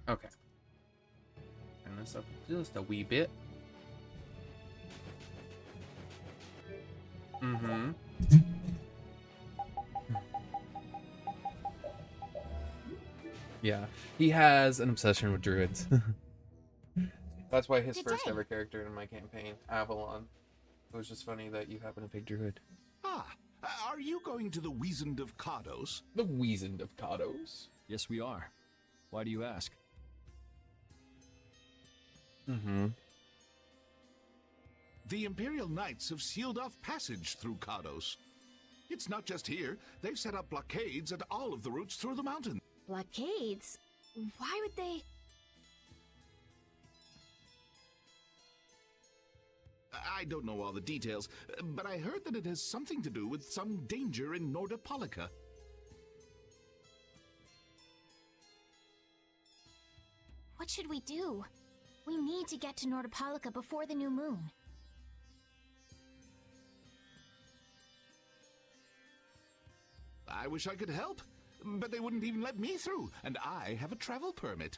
Okay. Turn this up just a wee bit. Mm-hmm. Yeah, he has an obsession with druids. That's why his first ever character in my campaign, Avalon. It was just funny that you happen to pick druid. Ah, are you going to the Wizened of Cardos? The Wizened of Cardos? Yes, we are. Why do you ask? Mm-hmm. The Imperial Knights have sealed off passage through Cardos. It's not just here. They've set up blockades at all of the routes through the mountain. Blockades? Why would they... I don't know all the details, but I heard that it has something to do with some danger in Nordopolica. What should we do? We need to get to Nordopolica before the new moon. I wish I could help, but they wouldn't even let me through, and I have a travel permit.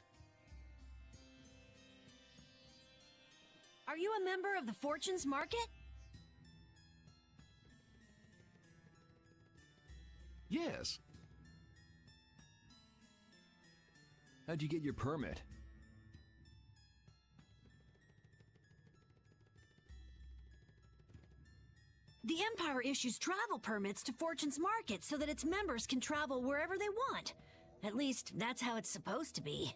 Are you a member of the Fortunes Market? Yes. How'd you get your permit? The Empire issues travel permits to Fortune's Market so that its members can travel wherever they want. At least, that's how it's supposed to be.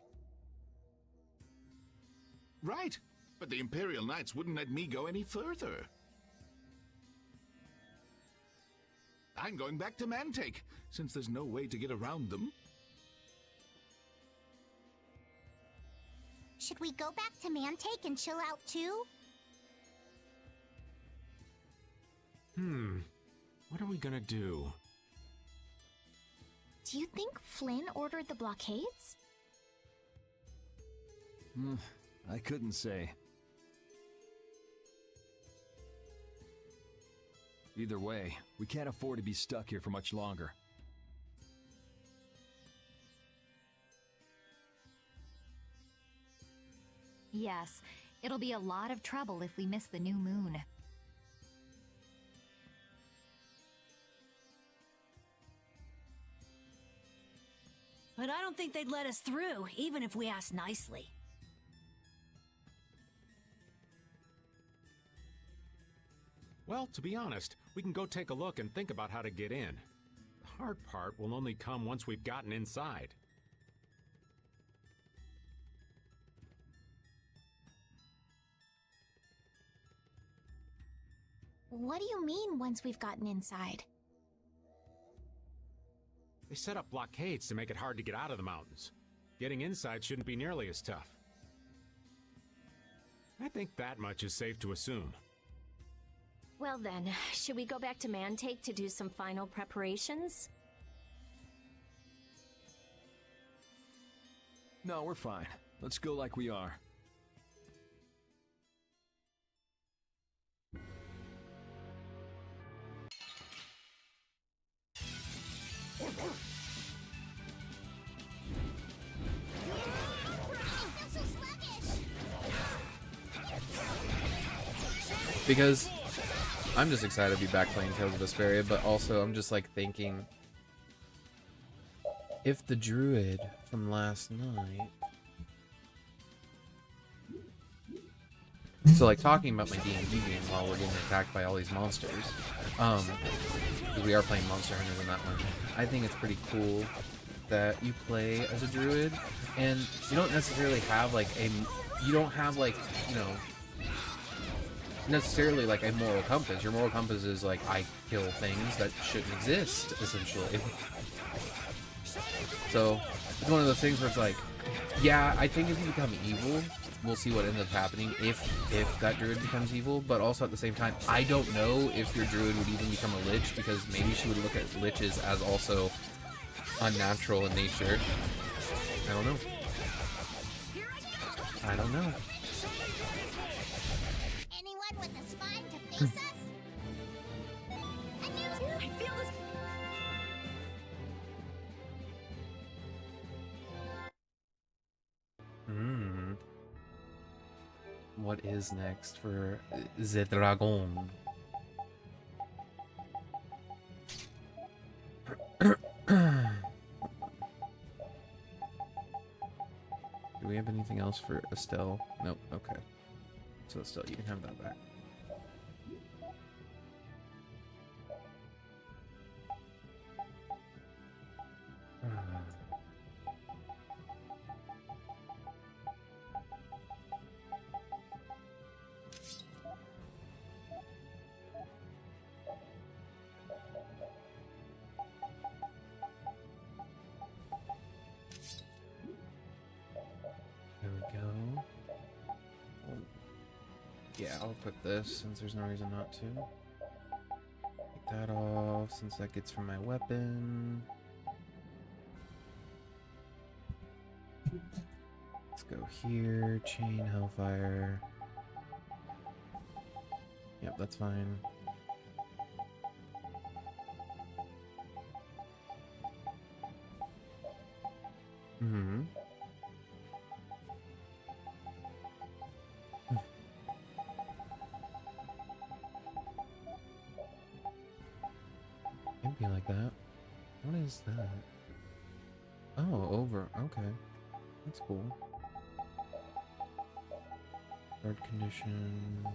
Right, but the Imperial Knights wouldn't let me go any further. I'm going back to Mantake, since there's no way to get around them. Should we go back to Mantake and chill out too? What are we gonna do? Do you think Flynn ordered the blockades? I couldn't say. Either way, we can't afford to be stuck here for much longer. Yes, it'll be a lot of trouble if we miss the new moon. But I don't think they'd let us through, even if we asked nicely. Well, to be honest, we can go take a look and think about how to get in. The hard part will only come once we've gotten inside. What do you mean, once we've gotten inside? They set up blockades to make it hard to get out of the mountains. Getting inside shouldn't be nearly as tough. I think that much is safe to assume. Well then, should we go back to Mantake to do some final preparations? No, we're fine. Let's go like we are. Because I'm just excited to be back playing Tales of Vesperia, but also I'm just like thinking, if the druid from last night... So like talking about my D&D game while we're getting attacked by all these monsters, because we are playing Monster Hunters in that one, I think it's pretty cool that you play as a druid, and you don't necessarily have like necessarily like a moral compass. Your moral compass is like, I kill things that shouldn't exist, essentially. So it's one of those things where it's like, yeah, I think if you become evil, we'll see what ends up happening if that druid becomes evil, but also at the same time, I don't know if your druid would even become a lich, because maybe she would look at liches as also unnatural in nature. I don't know. I don't know. Anyone with a spine to face us? I feel this... what is next for the dragon? Do we have anything else for Estelle? Nope. Okay. So Estelle, you can have that back. There we go. Oh. Yeah, I'll put this since there's no reason not to. Take that off since that gets from my weapon. Let's go here. Chain, Hellfire. Yep, that's fine. Mm-hmm. It'd be like that. What is that? Oh, over. Okay. That's cool. Guard condition.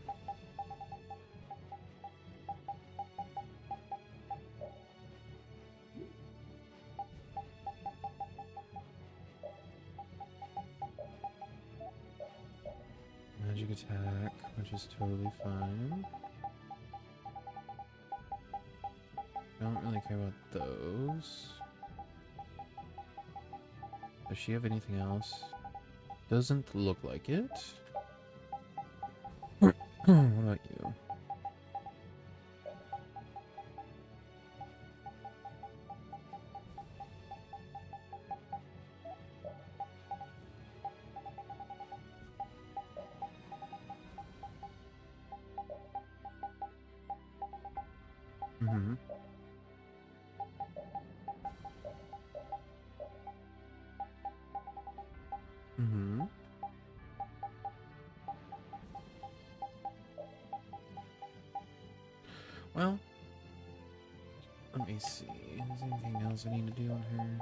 Magic attack, which is totally fine. I don't really care about those. Does she have anything else? Doesn't look like it. What about you? Mm-hmm. Mm-hmm. Well, let me see. Is there anything else I need to do on her?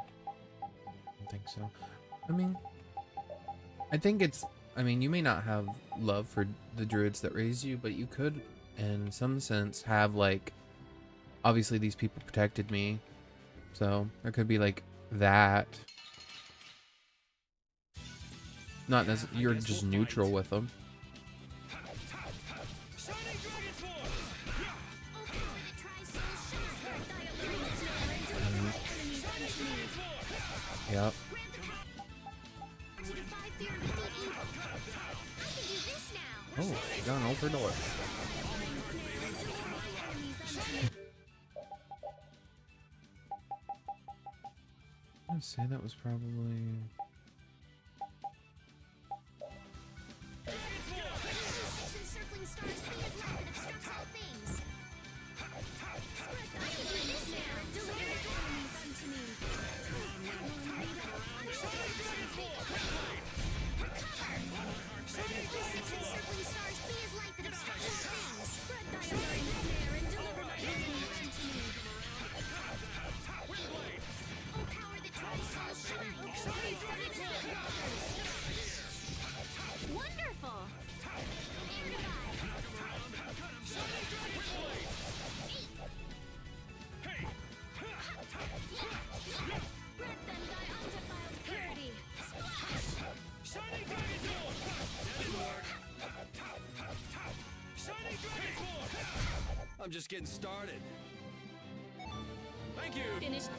I don't think so. I think it's... you may not have love for the druids that raised you, but you could, in some sense, have, like... Obviously, these people protected me. So, there could be, like, that. Not as you're just neutral with them. Yep. Oh, she got an open door. I'd say that was probably... I'm just getting started. Thank you. Finished.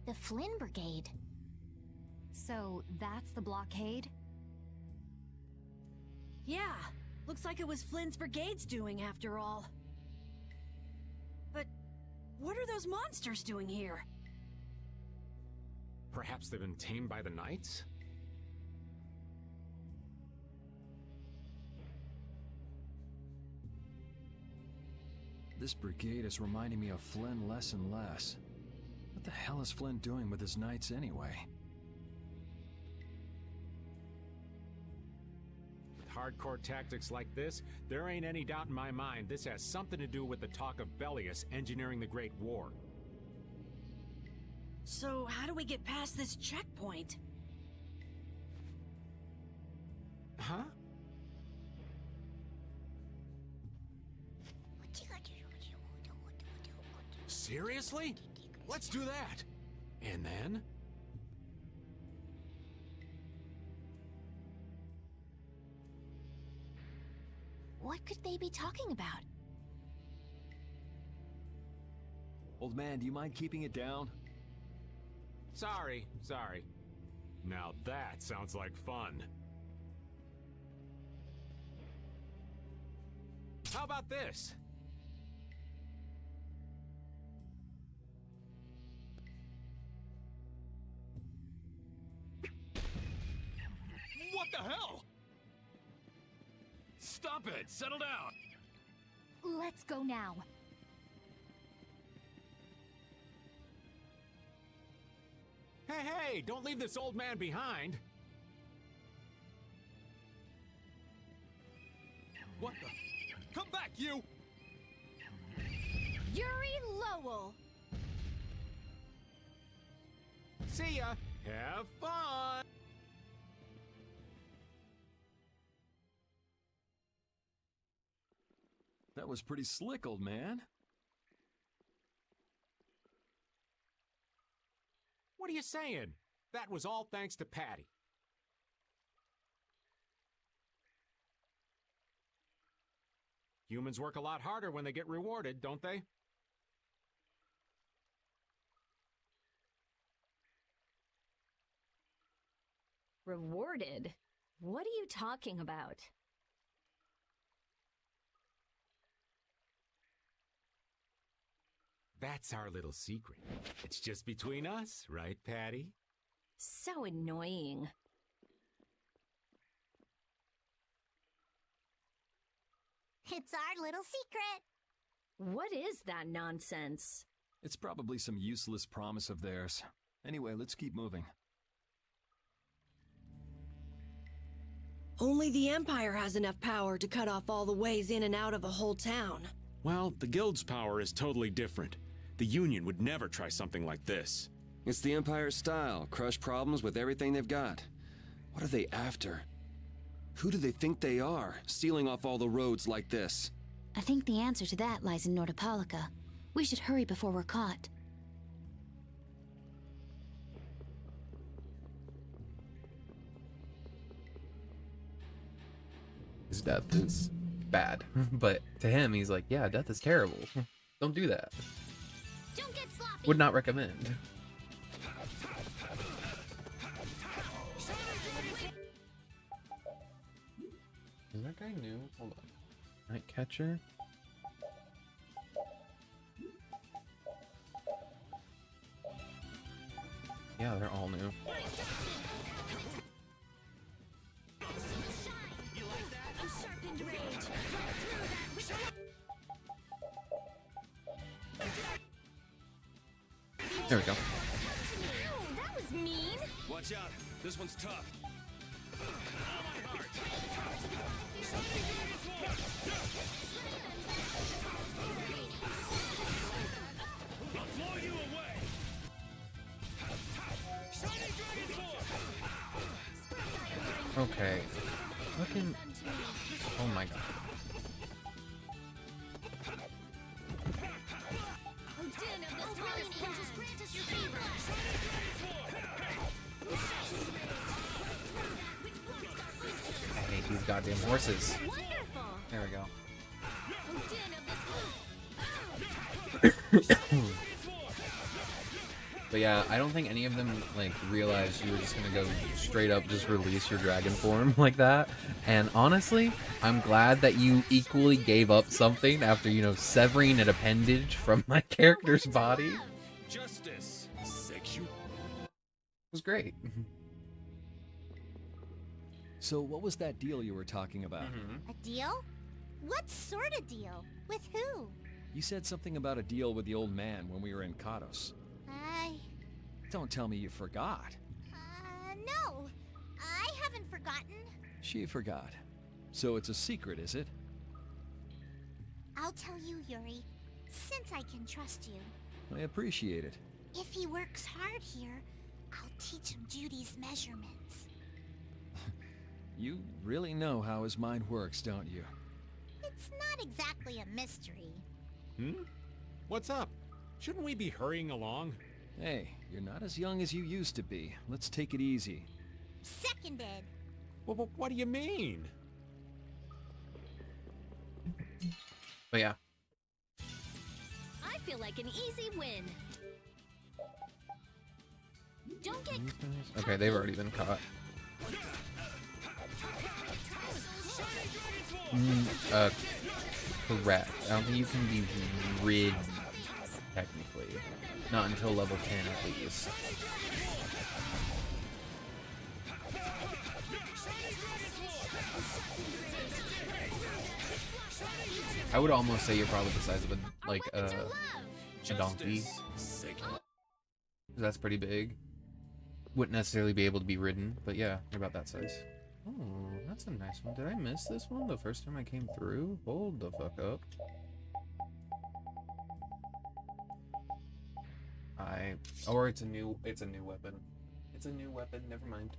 The Flynn Brigade. So that's the blockade? Yeah, looks like it was Flynn's brigade's doing after all. But what are those monsters doing here? Perhaps they've been tamed by the knights? This brigade is reminding me of Flynn less and less. What the hell is Flynn doing with his knights anyway? With hardcore tactics like this, there ain't any doubt in my mind this has something to do with the talk of Bellius engineering the Great War. So, how do we get past this checkpoint? Huh? Seriously? Let's do that. And then? What could they be talking about? Old man, do you mind keeping it down? Sorry. Now that sounds like fun. How about this? What the hell? Stop it! Settle down! Let's go now. Hey, don't leave this old man behind! What the? Come back, you! Yuri Lowell! See ya! Have fun! That was pretty slick, old man. What are you saying? That was all thanks to Patty. Humans work a lot harder when they get rewarded, don't they? Rewarded? What are you talking about? That's our little secret. It's just between us, right, Patty? So annoying. It's our little secret. What is that nonsense? It's probably some useless promise of theirs. Anyway, let's keep moving. Only the Empire has enough power to cut off all the ways in and out of a whole town. Well, the Guild's power is totally different. The Union would never try something like this. It's the Empire's style, crush problems with everything they've got. What are they after? Who do they think they are, sealing off all the roads like this? I think the answer to that lies in Nordopolica. We should hurry before we're caught. His death is bad, but to him, he's like, yeah, death is terrible. Don't do that. Don't get sloppy. Would not recommend. Is that guy new? Hold on. Nightcatcher? Yeah, they're all new. There we go. That was mean. Watch out, this one's tough. Okay. Fucking. Oh my god. I hate these goddamn horses. There we go. But yeah, I don't think any of them like realized you were just gonna go straight up just release your dragon form like that. And honestly, I'm glad that you equally gave up something after, you know, severing an appendage from my character's body. Justice. It was great. So what was that deal you were talking about? A deal? What sort of deal? With who? You said something about a deal with the old man when we were in Kados. Don't tell me you forgot. No. I haven't forgotten. She forgot. So it's a secret, is it? I'll tell you, Yuri, since I can trust you. I appreciate it. If he works hard here, I'll teach him Judy's measurements. You really know how his mind works, don't you? It's not exactly a mystery. What's up? Shouldn't we be hurrying along? Hey, you're not as young as you used to be. Let's take it easy. Seconded. Well, what do you mean? But yeah. I feel like an easy win. Don't get... Okay, they've already been caught. Correct. I don't think you can be rid technically. Not until level 10 at least. I would almost say you're probably the size of a donkey. That's pretty big. Wouldn't necessarily be able to be ridden, but yeah, you're about that size. Oh, that's a nice one. Did I miss this one the first time I came through? Hold the fuck up. Or it's a new weapon. It's a new weapon, never mind.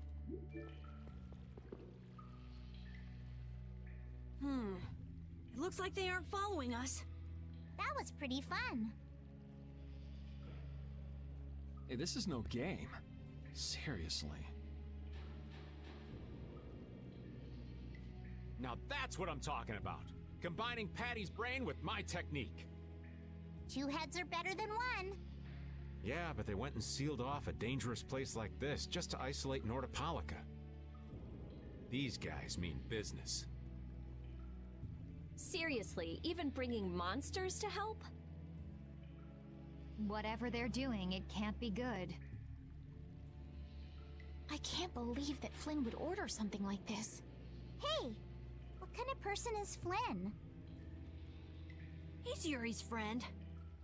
It looks like they aren't following us. That was pretty fun. Hey, this is no game. Seriously. Now that's what I'm talking about. Combining Patty's brain with my technique. 2 heads are better than 1. Yeah, but they went and sealed off a dangerous place like this just to isolate Nordopolica. These guys mean business. Seriously, even bringing monsters to help? Whatever they're doing, it can't be good. I can't believe that Flynn would order something like this. Hey, what kind of person is Flynn? He's Yuri's friend.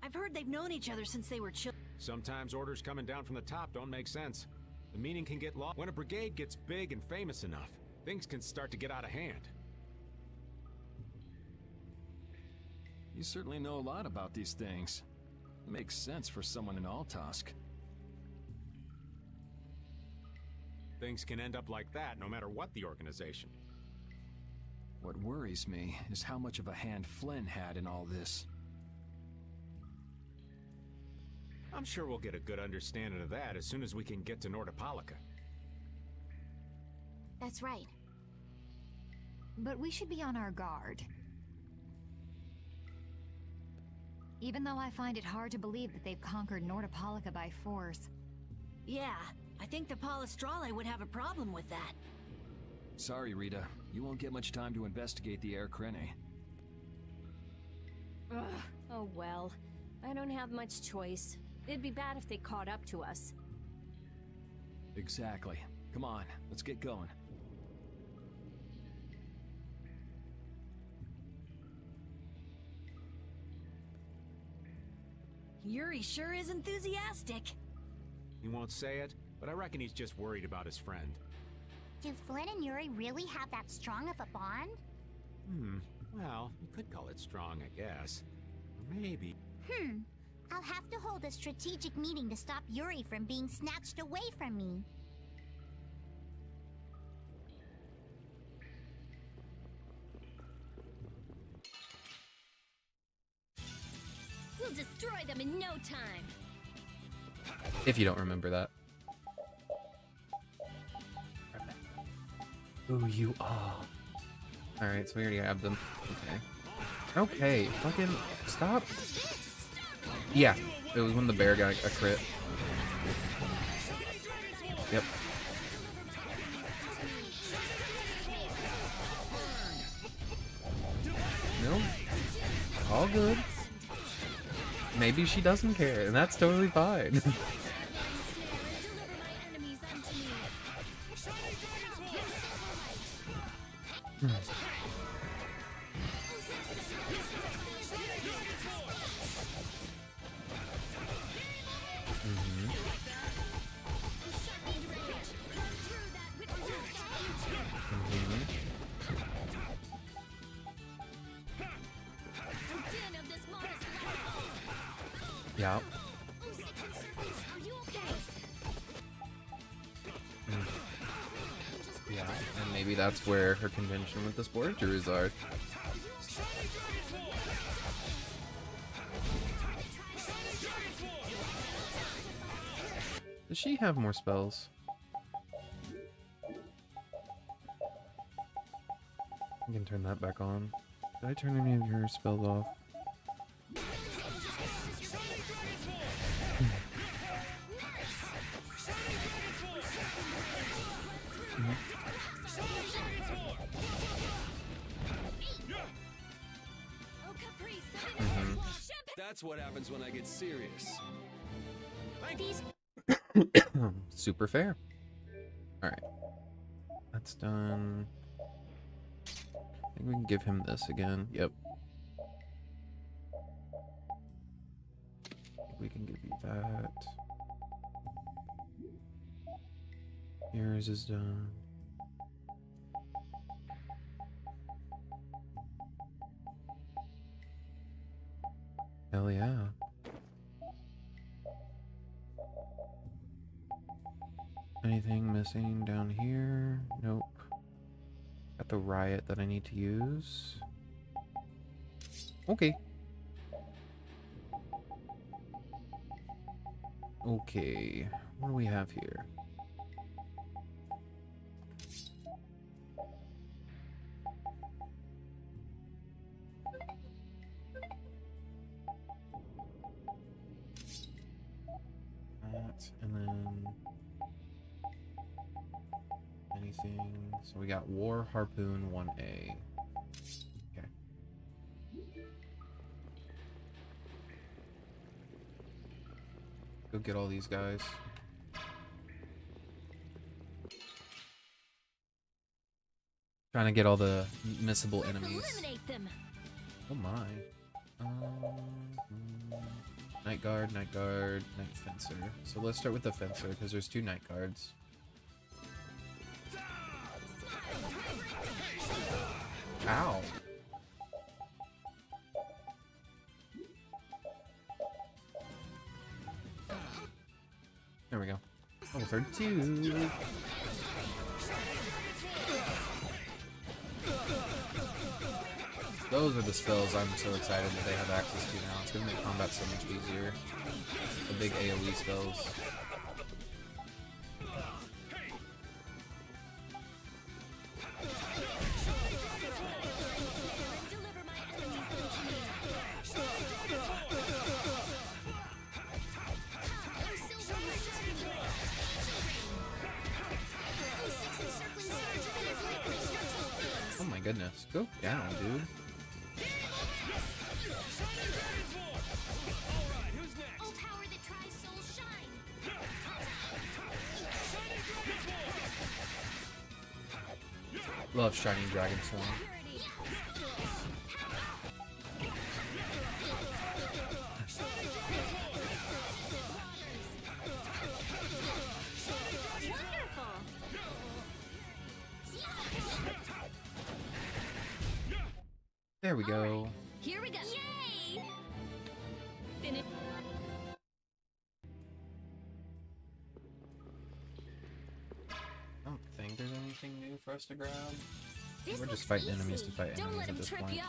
I've heard they've known each other since they were children. Sometimes orders coming down from the top don't make sense. The meaning can get lost. When a brigade gets big and famous enough, things can start to get out of hand. You certainly know a lot about these things. Makes sense for someone in Altosk. Things can end up like that no matter what the organization. What worries me is how much of a hand Flynn had in all this. I'm sure we'll get a good understanding of that as soon as we can get to Nordopolica. That's right. But we should be on our guard. Even though I find it hard to believe that they've conquered Nordopolica by force. Yeah, I think the Palestrale would have a problem with that. Sorry, Rita. You won't get much time to investigate the Air Krene. Ugh, oh well. I don't have much choice. It'd be bad if they caught up to us. Exactly. Come on, let's get going. Yuri sure is enthusiastic. He won't say it, but I reckon he's just worried about his friend. Do Flynn and Yuri really have that strong of a bond? Well, you could call it strong, I guess. Or maybe. I'll have to hold a strategic meeting to stop Yuri from being snatched away from me. We'll destroy them in no time. If you don't remember that. Who you are. Alright, so we already have them. Okay. Okay, fucking stop. Yeah, it was when the bear got a crit. Yep. No. All good. Maybe she doesn't care, and that's totally fine. Yeah. Yeah, and maybe that's where her convention with the sport druids are. Does she have more spells? I can turn that back on. Did I turn any of your spells off? That's what happens when I get serious. Super fair. Alright. That's done. I think we can give him this again. Yep. We can give you that. Yours is done. Hell yeah. Anything missing down here? Nope. Got the riot that I need to use. Okay. Okay. What do we have here? That, and then anything. So we got War Harpoon 1A. Okay. Go get all these guys. Trying to get all the missable enemies. Eliminate them. Oh my. Night Guard, Night Guard, Night Fencer. So let's start with the Fencer, because there's 2 Night Guards. Ow. There we go. Level 32. Those are the spells I'm so excited that they have access to now. It's going to make combat so much easier. The big AoE spells. Oh my goodness. Go down, dude. Love Shining Dragon Swarm. There we go. Here we go. Yay! I don't think there's anything new for us to grab. We're just fighting enemies to fight enemies at this point.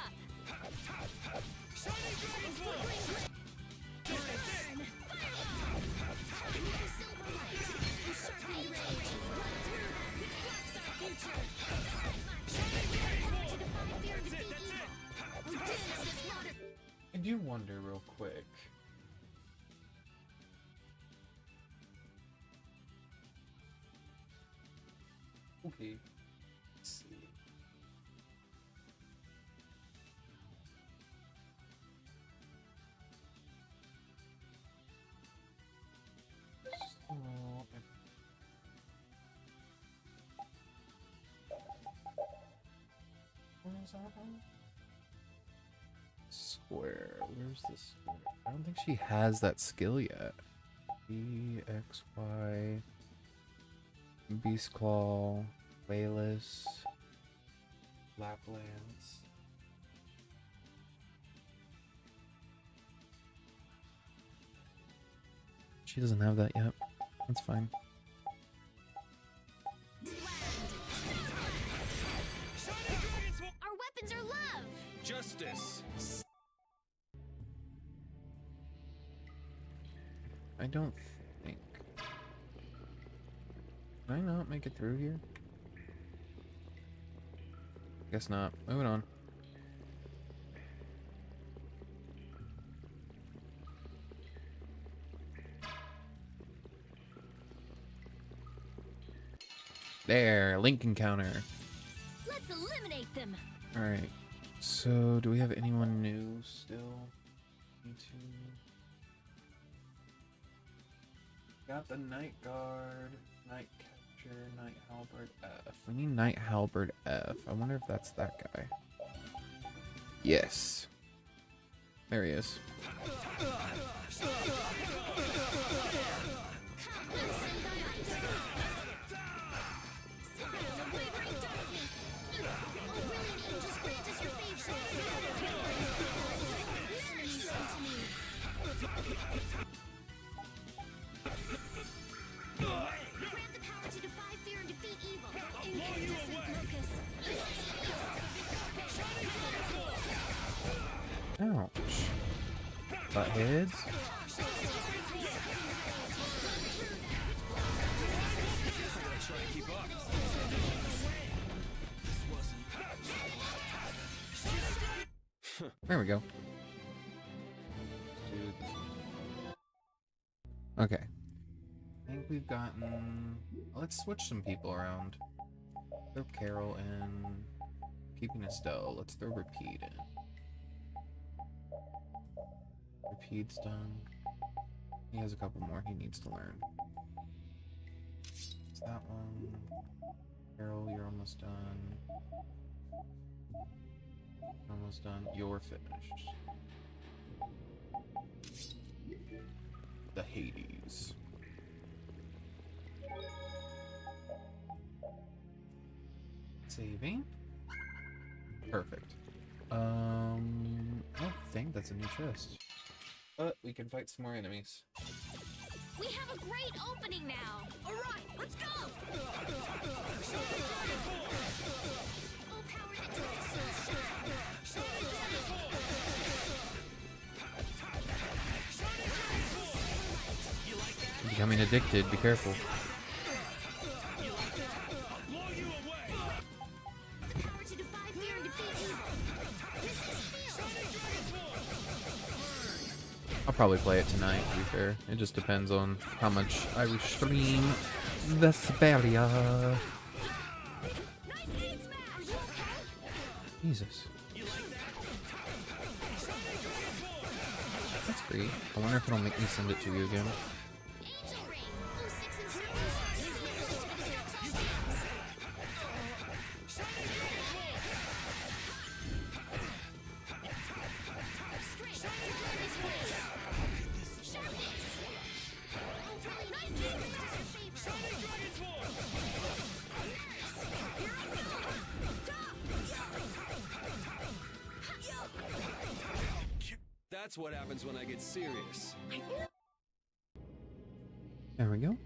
I do wonder real quick. Okay. Let's see. Where's that one? Square. Where's the square? I don't think she has that skill yet. B, X, Y, Beast Claw, Wayless, Laplands. she doesn't have that yet. That's fine. Our weapons are love! Justice. I don't think. Can I not make it through here? Guess not. Moving on. There, link encounter. Let's eliminate them! Alright. So, do we have anyone new still? Got the Night Guard, Night Catcher, Night Halberd F. We need Night Halberd F. I wonder if that's that guy. Yes. There he is. Ouch. Butt heads. There we go. Okay. I think we've gotten... Let's switch some people around. Throw Carol in. Keeping Estelle. Let's throw Repeat in. Repeat's done. He has a couple more he needs to learn. It's that one. Carol, you're almost done. Almost done. You're finished. The Hades. Saving. Perfect. I don't think that's a new chest. But we can fight some more enemies. We have a great opening now! Alright, let's go! Oh, power that I'm becoming addicted, be careful. I'll probably play it tonight, to be fair. It just depends on how much I restream Vesperia. Jesus. That's great. I wonder if it'll make me send it to you again. That's what happens when I get serious. There we go.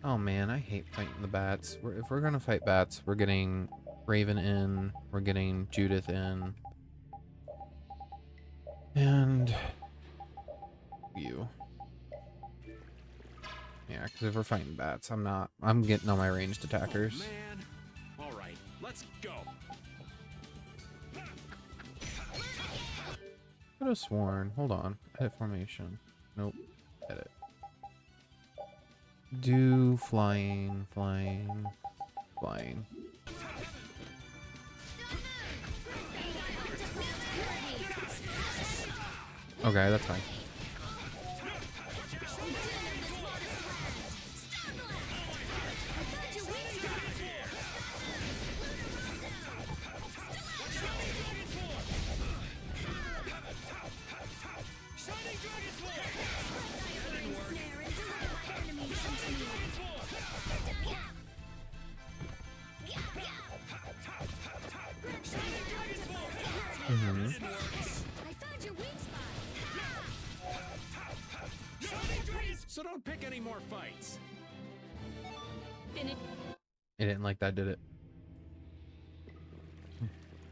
Oh man, I hate fighting the bats. If we're gonna fight bats, we're getting Raven in, we're getting Judith in. And you. Yeah, because if we're fighting bats, I'm getting all my ranged attackers. Oh, man. All right, let's go. I could have sworn. Hold on. Edit formation. Nope. Edit. Do flying. Okay, that's fine. so don't pick any more fights. It didn't like that, did it?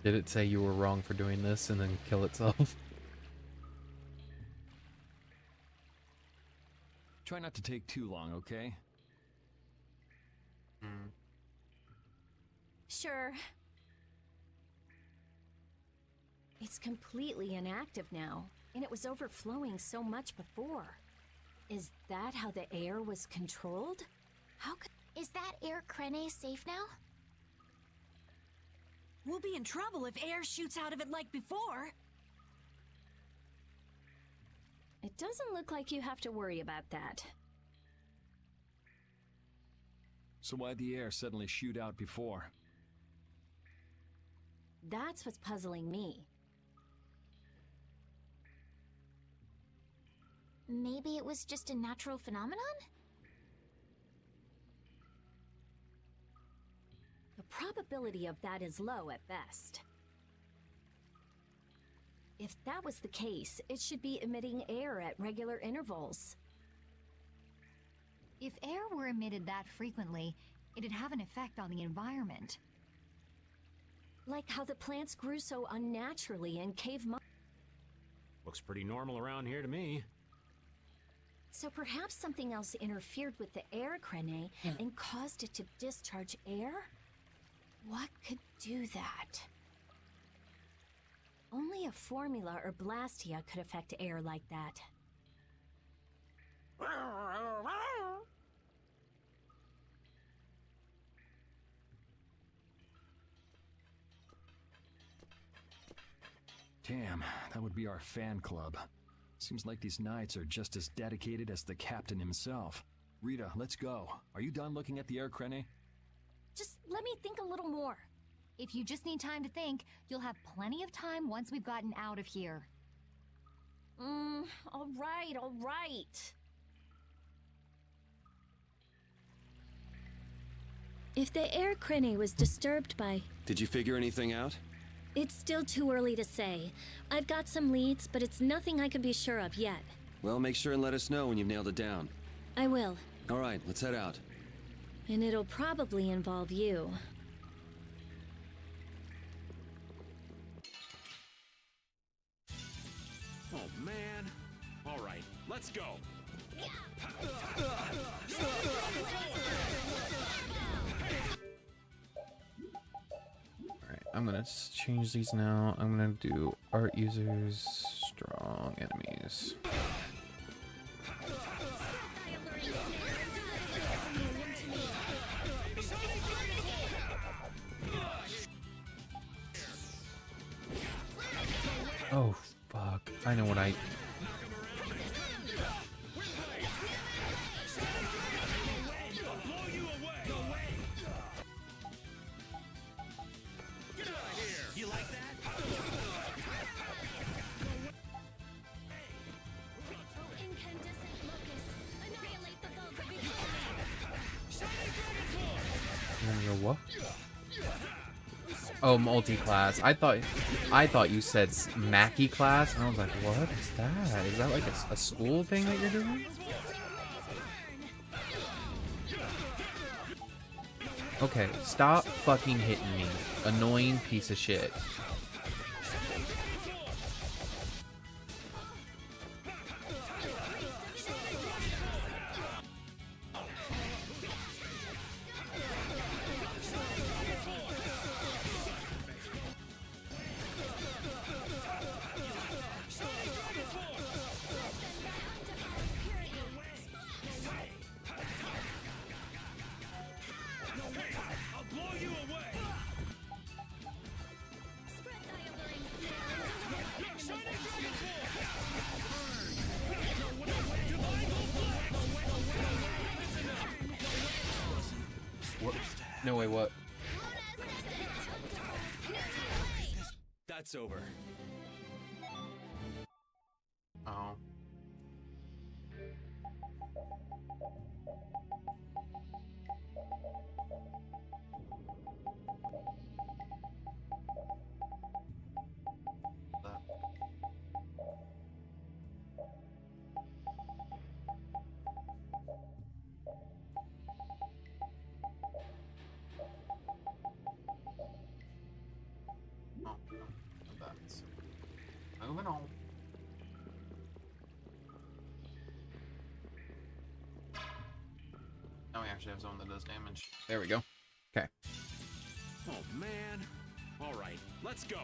Did it say you were wrong for doing this and then kill itself? Try not to take too long, okay? Sure. It's completely inactive now, and it was overflowing so much before. Is that how the air was controlled? How could... Is that air Krene safe now? We'll be in trouble if air shoots out of it like before. It doesn't look like you have to worry about that. So why'd the air suddenly shoot out before? That's what's puzzling me. Maybe it was just a natural phenomenon? The probability of that is low at best. If that was the case, it should be emitting air at regular intervals. If air were emitted that frequently, it'd have an effect on the environment. Like how the plants grew so unnaturally in cave mud. Looks pretty normal around here to me. So perhaps something else interfered with the air Krene and caused it to discharge air? What could do that? Only a formula or blastia could affect air like that. Damn, that would be our fan club. Seems like these knights are just as dedicated as the captain himself. Rita, let's go. Are you done looking at the air Krene? Just let me think a little more. If you just need time to think, you'll have plenty of time once we've gotten out of here. All right. If the air Krene was disturbed by... Did you figure anything out? It's still too early to say. I've got some leads, but it's nothing I can be sure of yet. Well, make sure and let us know when you've nailed it down. I will. All right, let's head out. And it'll probably involve you. Oh, man. All right, let's go. Alright, I'm gonna change these now. I'm gonna do art users, strong enemies. Oh, fuck. I know what I... What? Oh, multi-class. I thought you said Mackie class, and I was like, what is that? Is that like a school thing that you're doing? Okay, stop fucking hitting me. Annoying piece of shit. No way, what? That's over. Oh. actually have someone that does damage. There we go. Okay. Oh man. All right, let's go.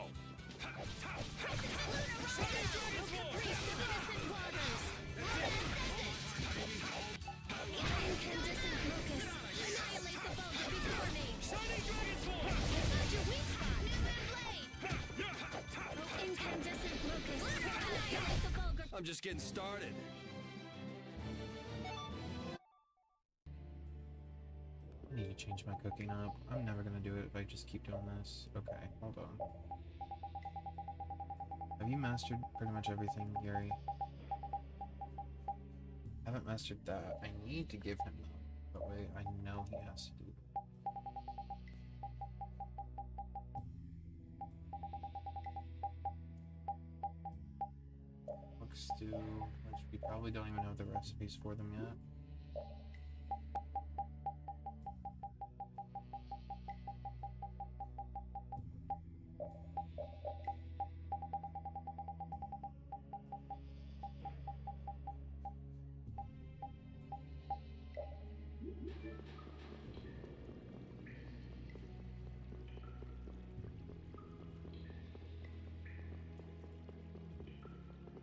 I'm just getting started. I need to change my cooking up. I'm never gonna do it if I just keep doing this. Okay, hold on. Have you mastered pretty much everything, Yuri? Haven't mastered that. I need to give him that. That way I know he has to do that. Pork stew, which we probably don't even have the recipes for them yet.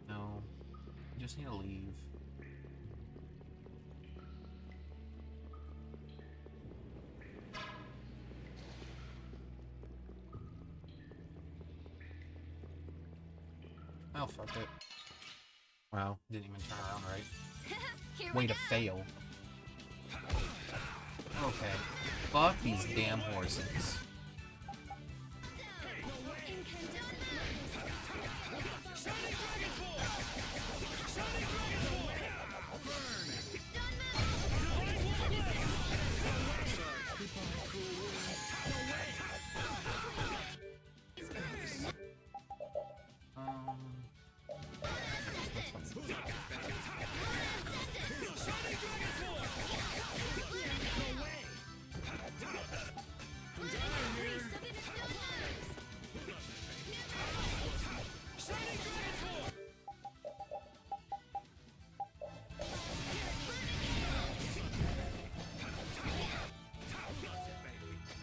No, I just need to leave. Oh, fuck it. Wow, didn't even turn around right. Way to fail. Okay. Fuck these damn horses.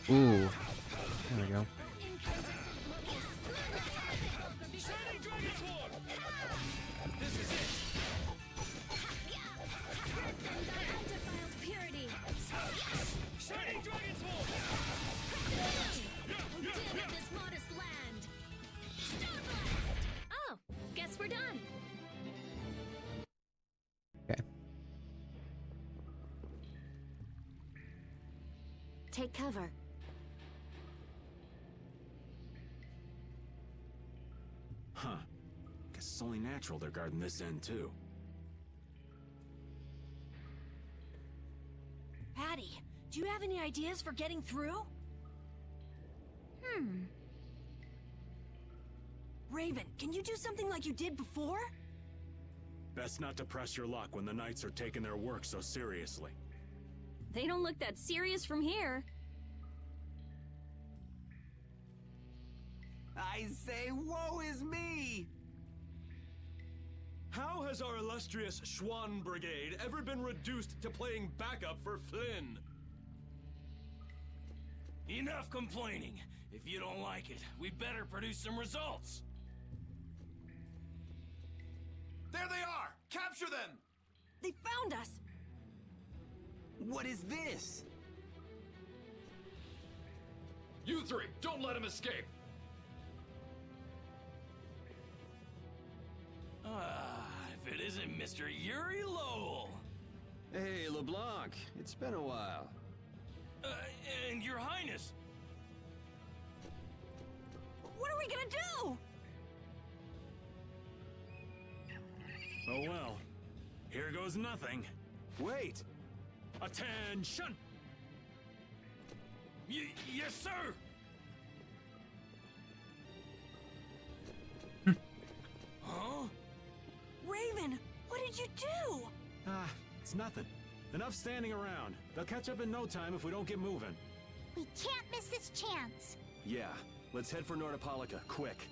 Ooh. There we go. Oh, guess we're done. Okay. Take cover. Huh. Guess it's only natural they're guarding this end too. Patty, do you have any ideas for getting through? Raven, can you do something like you did before? Best not to press your luck when the knights are taking their work so seriously. They don't look that serious from here. I say, woe is me! How has our illustrious Schwann Brigade ever been reduced to playing backup for Flynn? Enough complaining. If you don't like it, we better produce some results. There they are! Capture them! They found us! What is this? You three, don't let him escape! If it isn't Mr. Yuri Lowell. Hey, LeBlanc. It's been a while. And Your Highness. What are we gonna do? Oh well. Here goes nothing. Wait! Attention! Yes, sir! Huh? Raven, what did you do? Ah, it's nothing. Enough standing around. They'll catch up in no time if we don't get moving. We can't miss this chance. Yeah, let's head for Nordopolica, quick.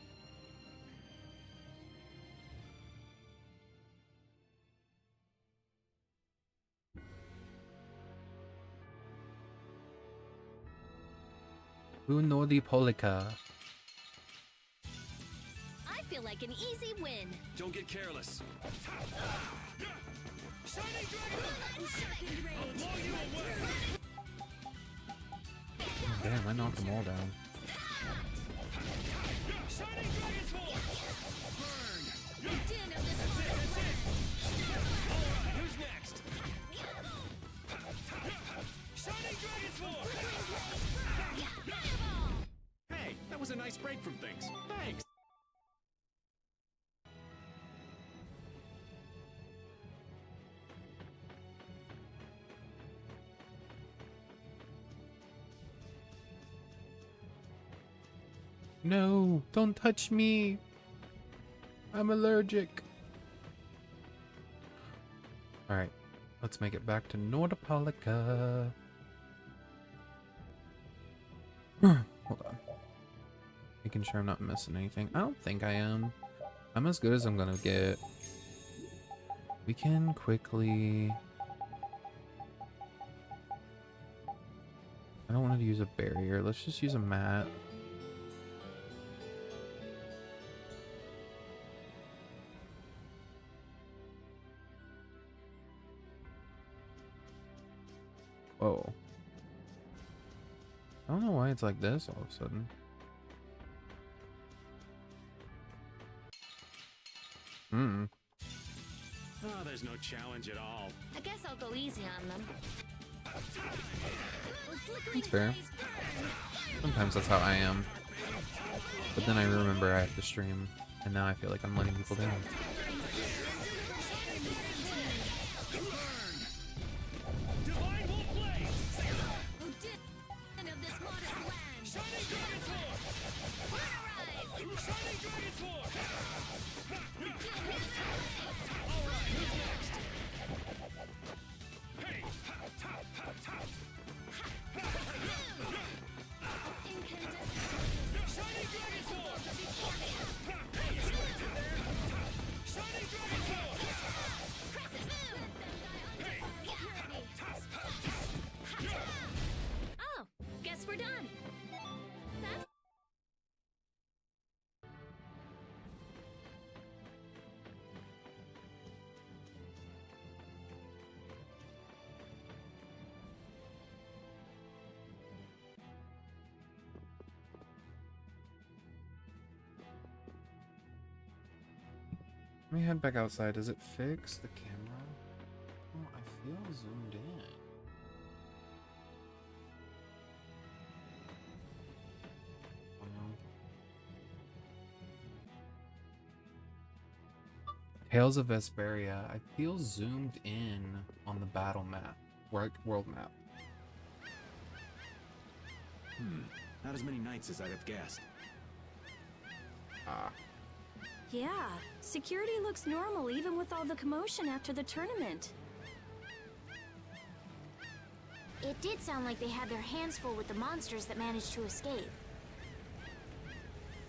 Unnaturals. I feel like an easy win. Don't get careless. Damn, I knocked them all down. Who's next? Shining Dragon's War! Hey, that was a nice break from things. Thanks. No, don't touch me. I'm allergic. Alright, let's make it back to Nordopolica. Hold on. Making sure I'm not missing anything. I don't think I am. I'm as good as I'm gonna get. We can quickly... I don't want to use a barrier. Let's just use a mat. Whoa. I don't know why it's like this all of a sudden. Oh, there's no challenge at all. I guess I'll go easy on them. That's fair. Sometimes that's how I am. But then I remember I have to stream, and now I feel like I'm letting people down. Oh, guess we're done. That's... Let me head back outside. Does it fix the camera? Oh, I feel zoomed in. Oh, no. Tales of Vesperia. I feel zoomed in on the battle map, world map. Not as many knights as I'd have guessed. Ah. Yeah, security looks normal even with all the commotion after the tournament. It did sound like they had their hands full with the monsters that managed to escape.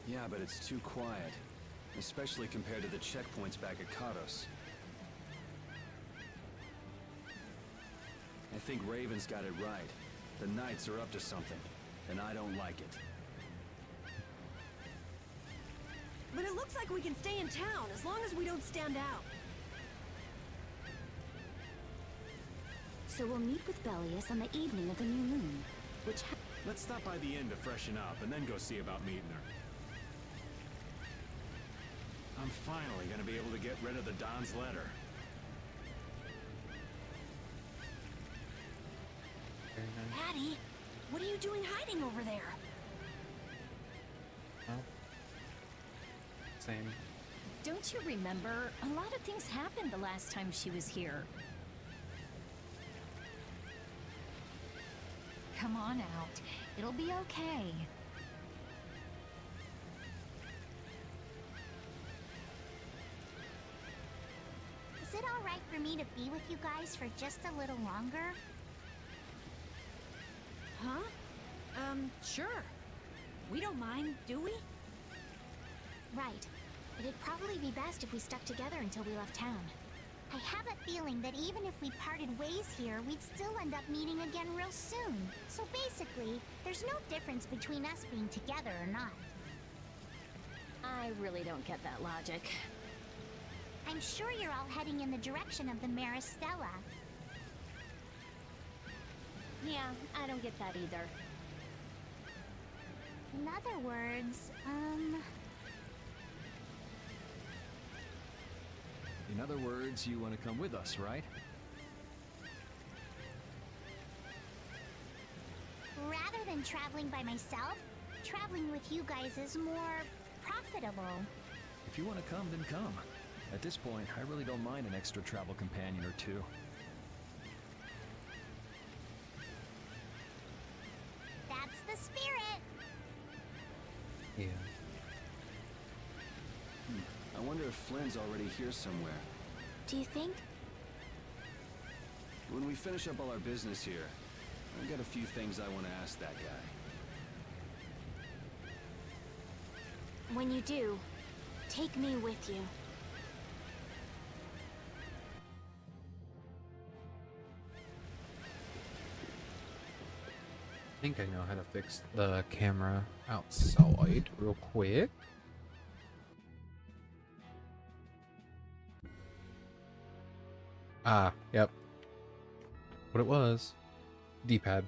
Yeah, but it's too quiet. Especially compared to the checkpoints back at Kados. I think Raven's got it right. The Knights are up to something, and I don't like it. But it looks like we can stay in town as long as we don't stand out. So we'll meet with Bellius on the evening of the new moon, which Let's stop by the inn to freshen up and then go see about meeting her. I'm finally gonna be able to get rid of the Don's letter. Patty, what are you doing hiding over there? Oh. Same. Don't you remember? A lot of things happened the last time she was here. Come on out. It'll be okay. Is it alright for me to be with you guys for just a little longer? Huh? Sure. We don't mind, do we? Right. It'd probably be best if we stuck together until we left town. I have a feeling that even if we parted ways here, we'd still end up meeting again real soon. So basically, there's no difference between us being together or not. I really don't get that logic. I'm sure you're all heading in the direction of the Maristella. Yeah, I don't get that either. In other words, In other words, you want to come with us, right? rather than traveling by myself, traveling with you guys is more profitable. If you want to come, then come. At this point, I really don't mind an extra travel companion or two. That's the spirit! Yeah. I wonder if Flynn's already here somewhere. Do you think? When we finish up all our business here, I've got a few things I want to ask that guy. When you do, take me with you. I think I know how to fix the camera outside real quick. Ah, yep. What it was. D-pad.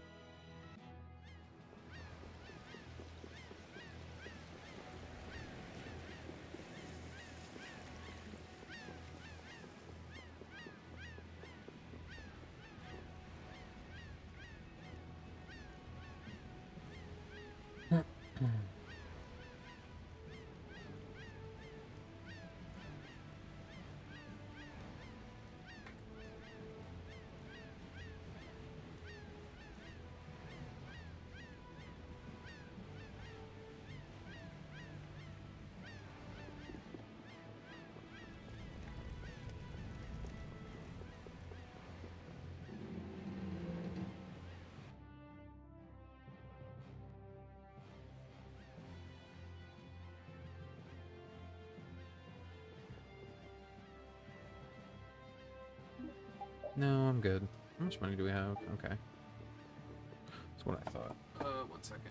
No, I'm good. How much money do we have? Okay. That's what I thought. 1 second.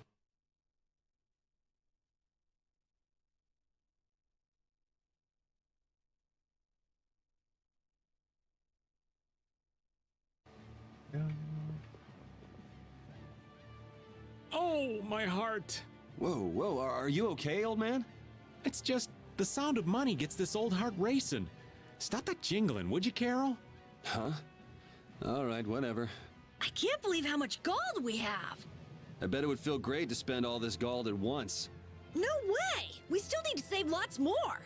Oh, my heart! Whoa, are you okay, old man? It's just the sound of money gets this old heart racing. Stop that jingling, would you, Carol? Huh? Alright, whatever. I can't believe how much gold we have. I bet it would feel great to spend all this gold at once. No way! We still need to save lots more.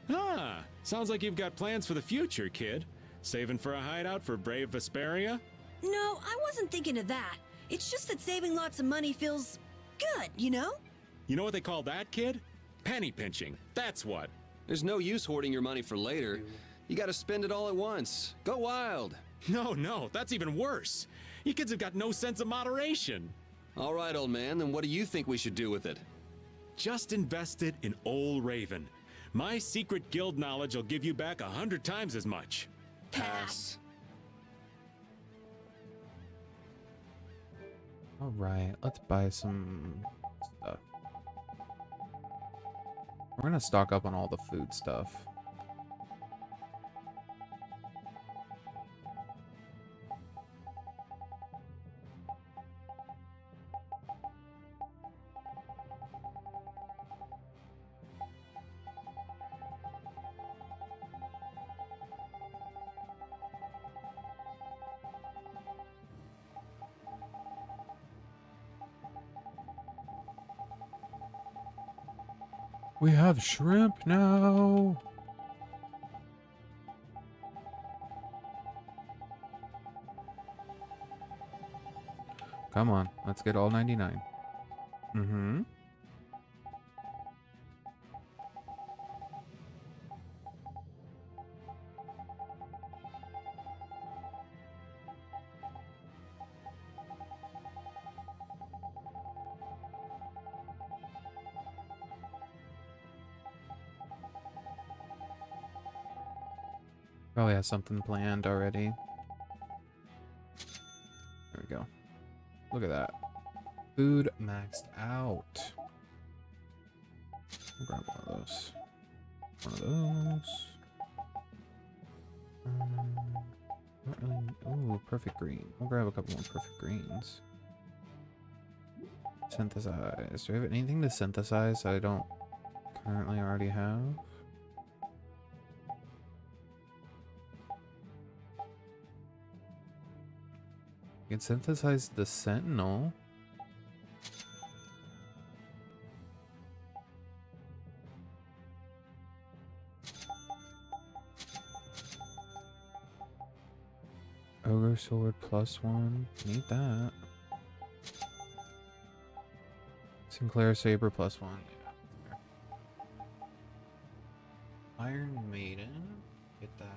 Ah, sounds like you've got plans for the future, kid. Saving for a hideout for brave Vesperia? No, I wasn't thinking of that. It's just that saving lots of money feels good, you know? You know what they call that, kid? Penny pinching. That's what. There's no use hoarding your money for later. You gotta spend it all at once. Go wild. No, that's even worse. You kids have got no sense of moderation. All right, old man, then what do you think we should do with it? Just invest it in Old Raven. My secret guild knowledge will give you back 100 times as much. Pass. All right, let's buy some stuff. We're gonna stock up on all the food stuff. We have shrimp now. Come on, let's get all 99. Mm-hmm. Probably has something planned already. There we go. Look at that. Food maxed out. I'll grab one of those. One of those. Not really. Ooh, perfect green. We'll grab a couple more perfect greens. Synthesize. Do we have anything to synthesize that I don't currently already have? You can synthesize the Sentinel. Ogre Sword +1. Need that. Sinclair Saber +1. Yeah. Iron Maiden. Get that.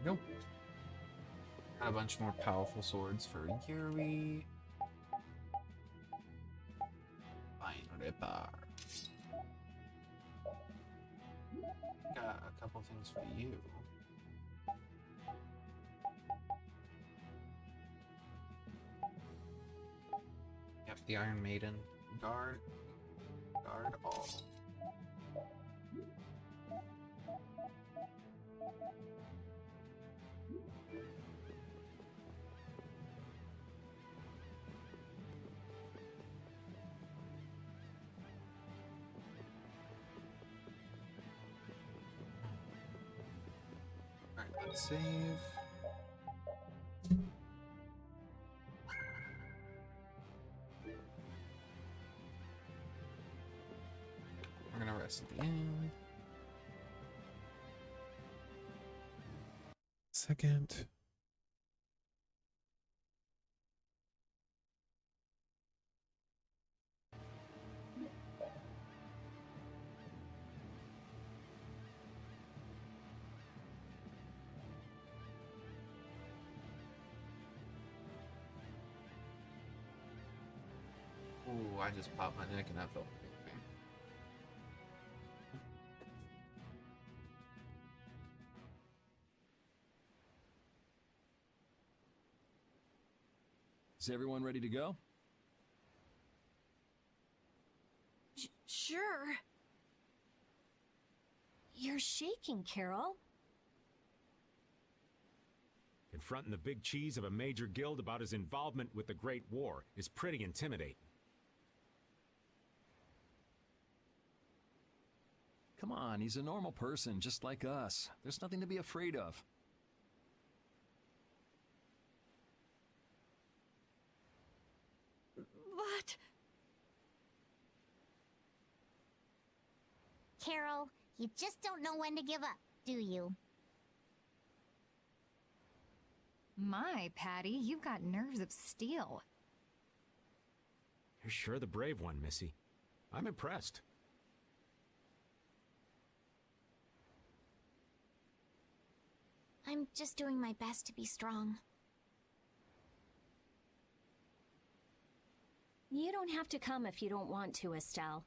Nope. Got a bunch more powerful swords for Yuri. Fine Ripper. Got a couple things for you. Yep, the Iron Maiden. Guard all. Alright, let's save. We're gonna rest at the end. Second. Ooh, I just popped my neck and that felt pain. Is everyone ready to go? Sure. You're shaking, Carol. Confronting the big cheese of a major guild about his involvement with the Great War is pretty intimidating. Come on, he's a normal person, just like us. There's nothing to be afraid of. But... Carol, you just don't know when to give up, do you? My, Patty, you've got nerves of steel. You're sure the brave one, Missy. I'm impressed. I'm just doing my best to be strong. You don't have to come if you don't want to, Estelle.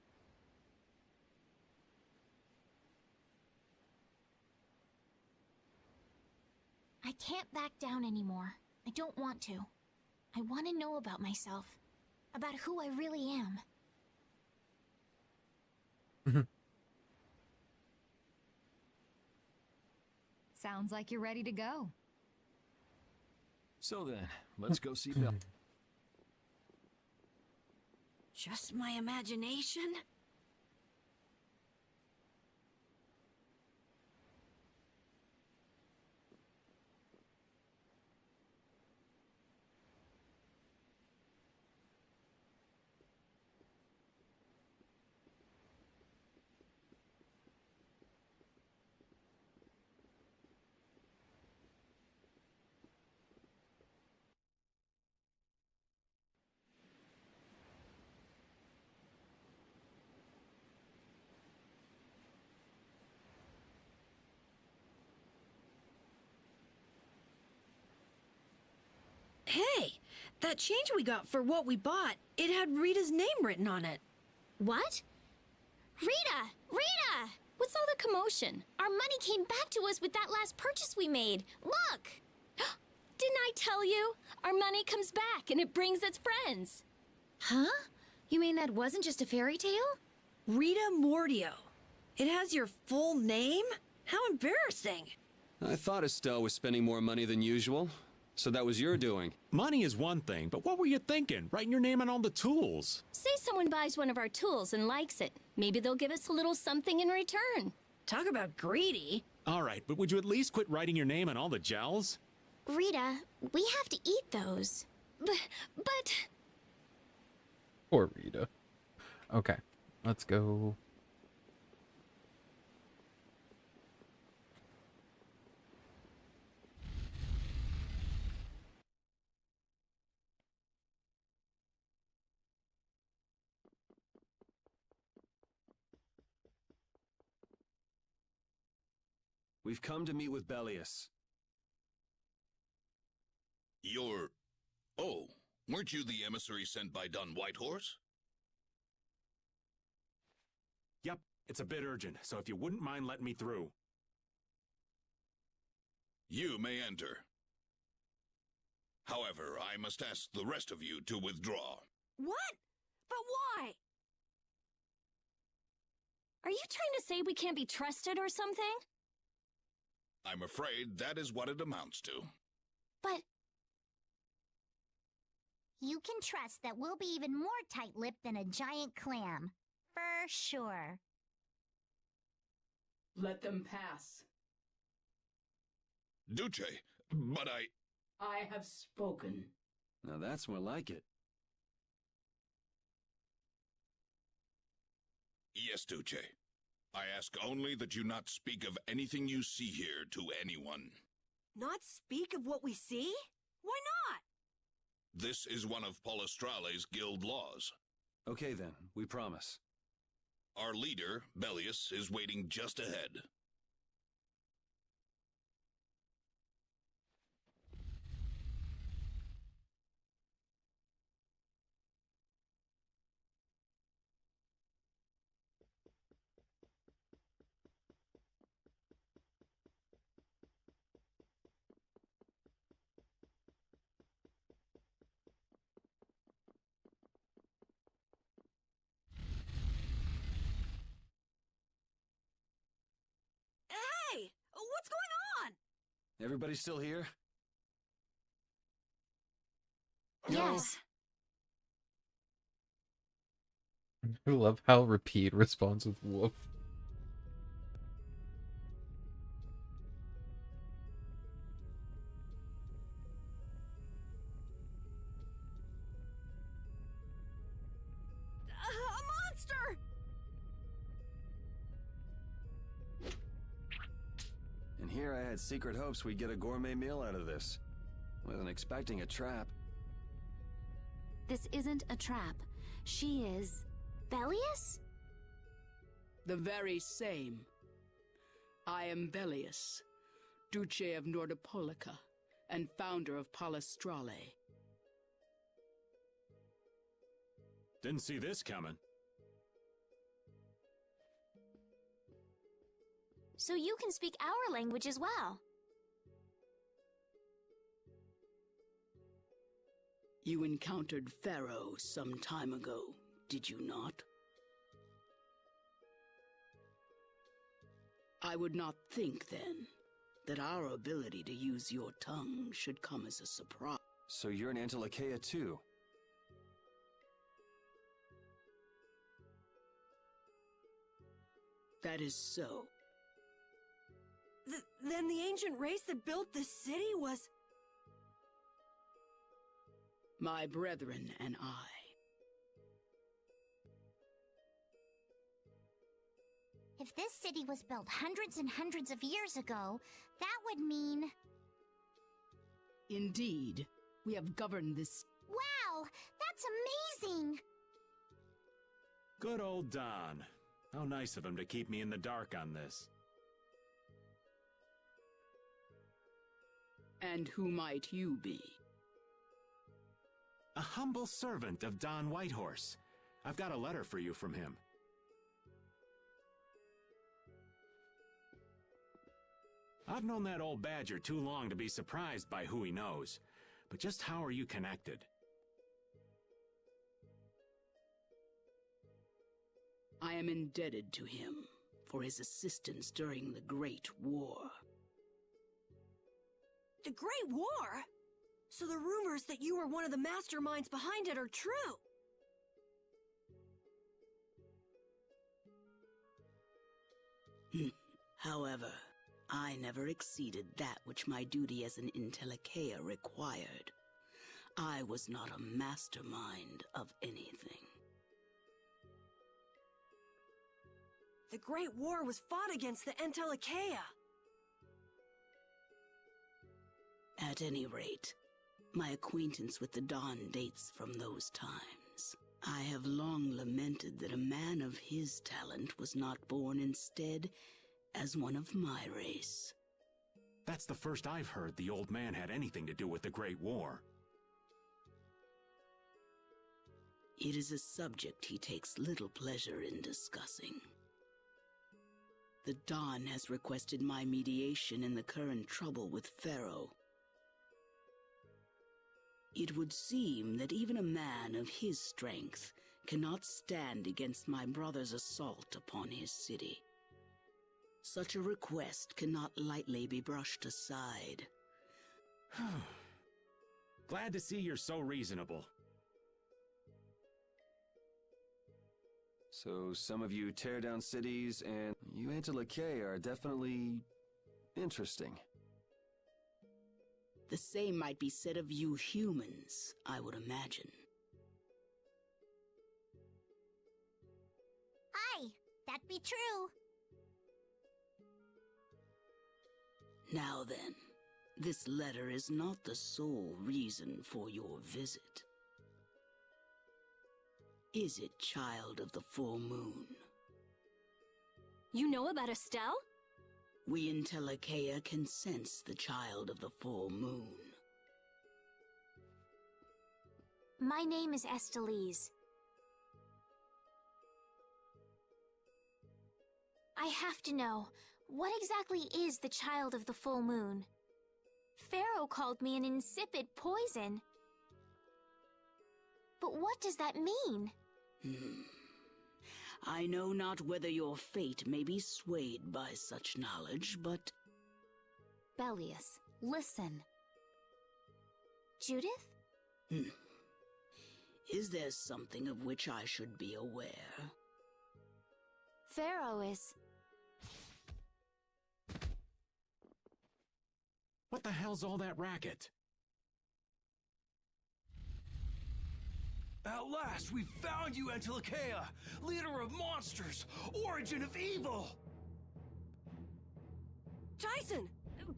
I can't back down anymore. I don't want to. I want to know about myself. About who I really am. Sounds like you're ready to go. So then, let's go see Bill. Just my imagination? Hey, that change we got for what we bought, it had Rita's name written on it. What? Rita! Rita! What's all the commotion? Our money came back to us with that last purchase we made. Look! Didn't I tell you? Our money comes back and it brings its friends. Huh? You mean that wasn't just a fairy tale? Rita Mordio. It has your full name? How embarrassing. I thought Estelle was spending more money than usual, so that was your doing. Money is one thing, but what were you thinking? Writing your name on all the tools? Say someone buys one of our tools and likes it. Maybe they'll give us a little something in return. Talk about greedy. All right, but would you at least quit writing your name on all the gels? Rita, we have to eat those. But... Poor Rita. Okay, let's go. We've come to meet with Bellius. You're... Oh, weren't you the emissary sent by Don Whitehorse? Yep, it's a bit urgent, so if you wouldn't mind letting me through. You may enter. However, I must ask the rest of you to withdraw. What? But why? Are you trying to say we can't be trusted or something? I'm afraid that is what it amounts to. But... you can trust that we'll be even more tight-lipped than a giant clam. For sure. Let them pass. Duce, but I have spoken. Now that's more like it. Yes, Duce. I ask only that you not speak of anything you see here to anyone. Not speak of what we see? Why not? This is one of Polystrale's guild laws. Okay then, we promise. Our leader, Bellius, is waiting just ahead. Hey! What's going on? Everybody still here? Yes. I love how Repeat responds with woof. A monster! And here I had secret hopes we'd get a gourmet meal out of this. Wasn't expecting a trap. This isn't a trap. She is... Bellius? The very same. I am Bellius, Duce of Nordopolica, and founder of Polystrale. Didn't see this coming. So you can speak our language as well. You encountered Pharaoh some time ago, did you not? I would not think, then, that our ability to use your tongue should come as a surprise. So you're an Antilocheia too? That is so. Then the ancient race that built this city was... my brethren and I. If this city was built hundreds and hundreds of years ago, that would mean... Indeed, we have governed this... Wow! That's amazing! Good old Don. How nice of him to keep me in the dark on this. And who might you be? A humble servant of Don Whitehorse. I've got a letter for you from him. I've known that old badger too long to be surprised by who he knows. But just how are you connected? I am indebted to him for his assistance during the Great War. The Great War? So the rumors that you were one of the masterminds behind it are true? However, I never exceeded that which my duty as an Intellicaea required. I was not a mastermind of anything. The Great War was fought against the Intellicaea. At any rate, my acquaintance with the Dawn dates from those times. I have long lamented that a man of his talent was not born instead as one of my race. That's the first I've heard the old man had anything to do with the Great War. It is a subject he takes little pleasure in discussing. The Dawn has requested my mediation in the current trouble with Pharaoh. It would seem that even a man of his strength cannot stand against my brother's assault upon his city. Such a request cannot lightly be brushed aside. Glad to see you're so reasonable. So some of you tear down cities, and you Antilochae are definitely interesting. The same might be said of you humans, I would imagine. Aye, that be true. Now then, this letter is not the sole reason for your visit. Is it, child of the full moon? You know about Estelle? We Intellicaea can sense the child of the full moon. My name is Estelise. I have to know, what exactly is the child of the full moon? Pharaoh called me an insipid poison. But what does that mean? I know not whether your fate may be swayed by such knowledge, but... Bellius, listen. Judith? Is there something of which I should be aware? Pharaoh is... What the hell's all that racket? At last, we found you, Antilochaea, leader of monsters, origin of evil! Tyson!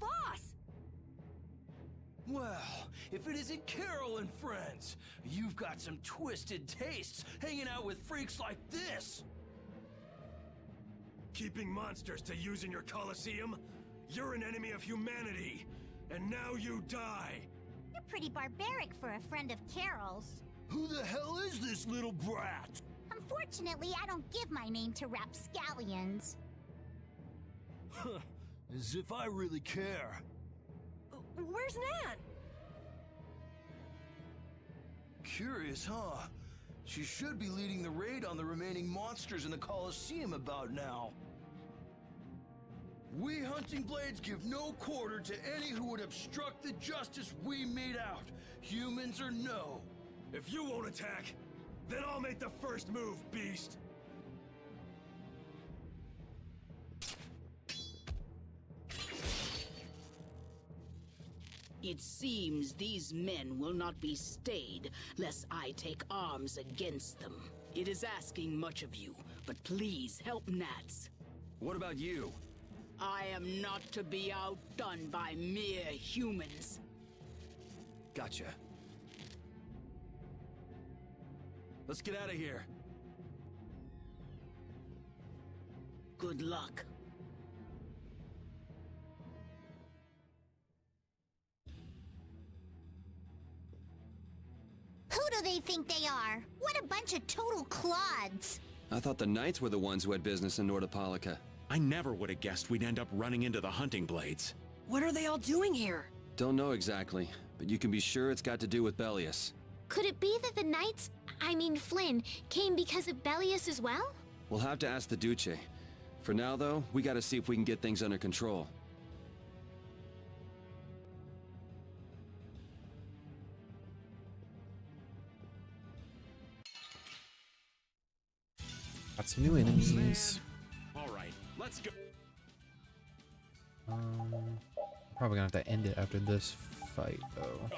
Boss! Well, if it isn't Carol and friends, you've got some twisted tastes hanging out with freaks like this! Keeping monsters to use in your Colosseum? You're an enemy of humanity, and now you die! You're pretty barbaric for a friend of Carol's. Who the hell is this little brat? Unfortunately, I don't give my name to rapscallions. As if I really care. Where's Nan? Curious, huh? She should be leading the raid on the remaining monsters in the Colosseum about now. We Hunting Blades give no quarter to any who would obstruct the justice we mete out, humans or no. If you won't attack, then I'll make the first move, beast! It seems these men will not be stayed, lest I take arms against them. It is asking much of you, but please help Nats. What about you? I am not to be outdone by mere humans. Gotcha. Let's get out of here. Good luck. Who they think they are? What a bunch of total clods! I thought the knights were the ones who had business in Nordopolica. I never would have guessed we'd end up running into the hunting blades. What are they all doing here? Don't know exactly, but you can be sure it's got to do with Bellius. Could it be that the knights, I mean Flynn, came because of Bellius as well? We'll have to ask the Duce. For now, though, we gotta see if we can get things under control. Got some new enemies. All right, let's go. Probably gonna have to end it after this fight, though.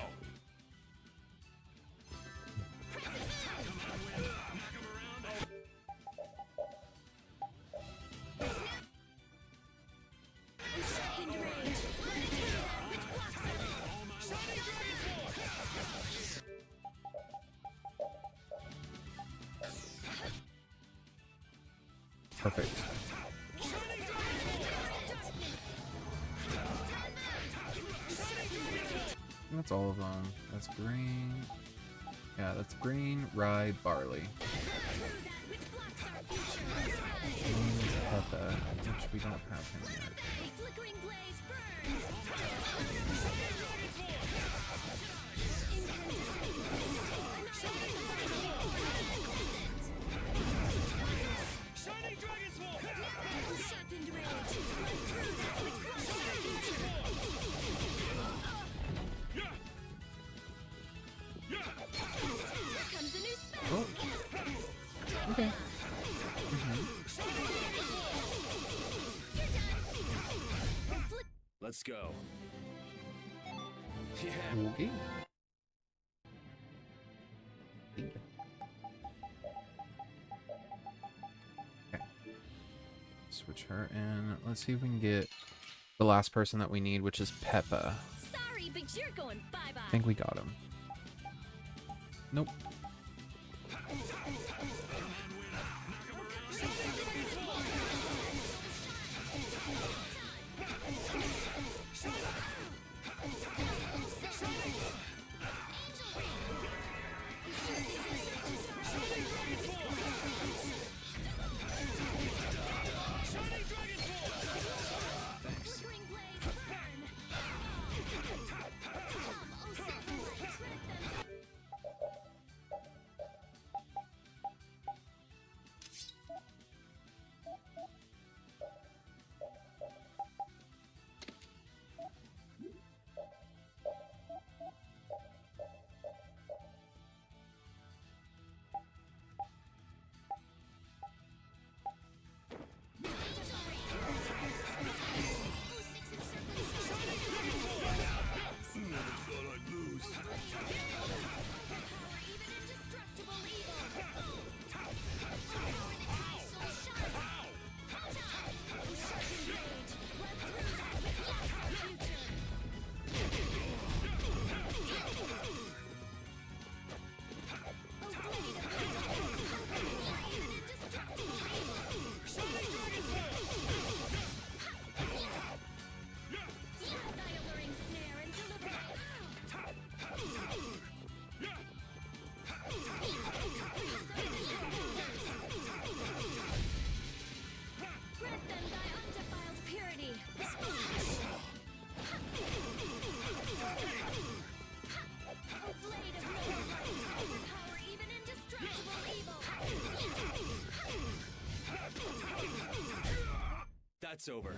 Perfect. That's all of them. That's green. Yeah, that's green, rye, barley. And pepper, which we don't have him yet. Oh. Okay. Let's go. Okay. Okay. Switch her in. Let's see if we can get the last person that we need, which is Peppa. Sorry, but you're going bye-bye. I think we got him. Nope. That's over.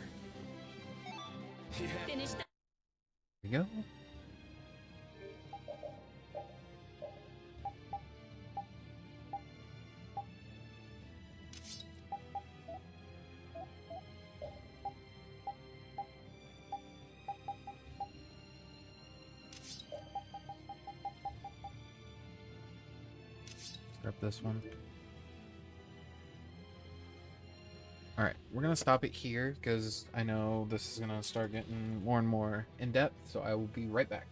Finish that. There we go. Grab this one. Alright, we're gonna stop it here because I know this is gonna start getting more and more in depth, so I will be right back.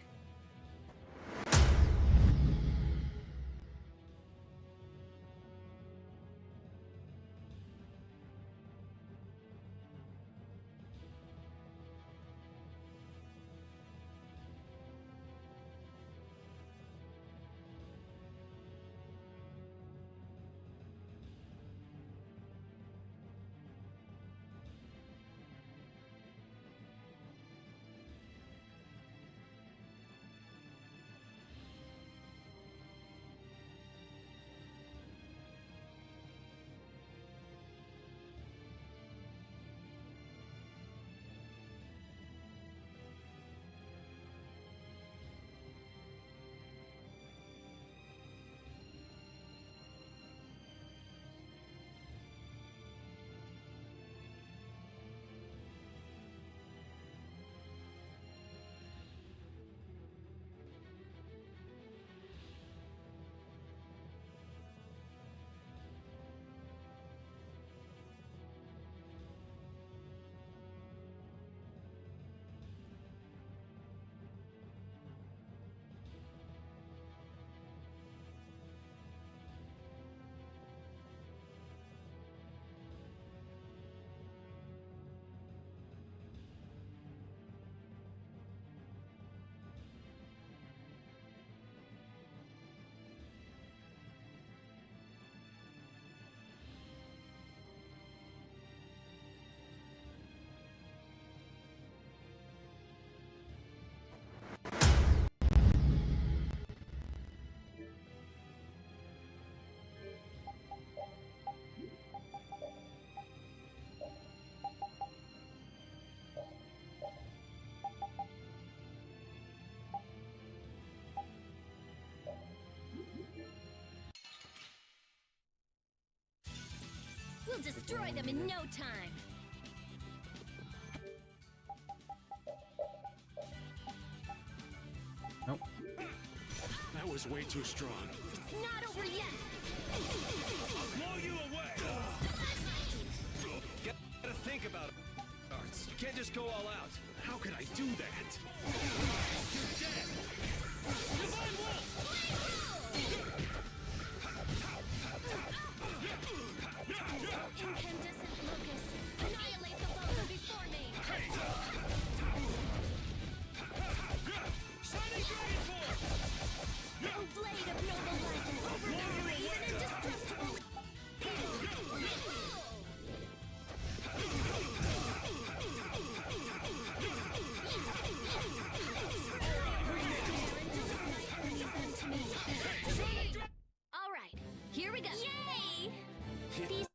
We'll destroy them in no time. Nope. That was way too strong. It's not over yet. Blow you away! Gotta think about it. Arts. You can't just go all out. How could I do that? You're dead! Divine Wolf! Incandescent locust. Annihilate the foes before me. Shining Dragon Force! Oh, blade of noble light. Overpower even indestructible. All right, here we go. Yay! These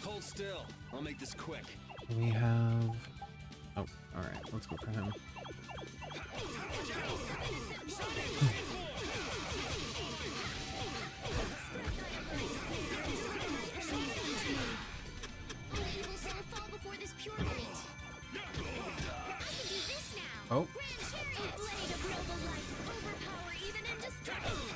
Hold still. I'll make this quick. We have. Oh, all right. Let's go for him. Oh. blade of noble light. Overpower even indestructible.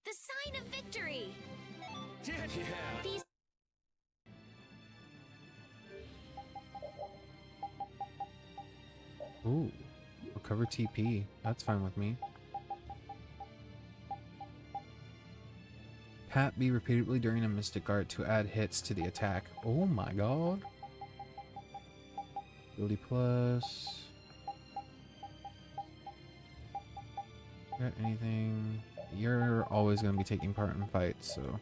The sign of victory. These Ooh. Recover TP. That's fine with me. Pat B repeatedly during a Mystic Art to add hits to the attack. Oh my god. Ability plus. Got anything? You're always going to be taking part in fights, so.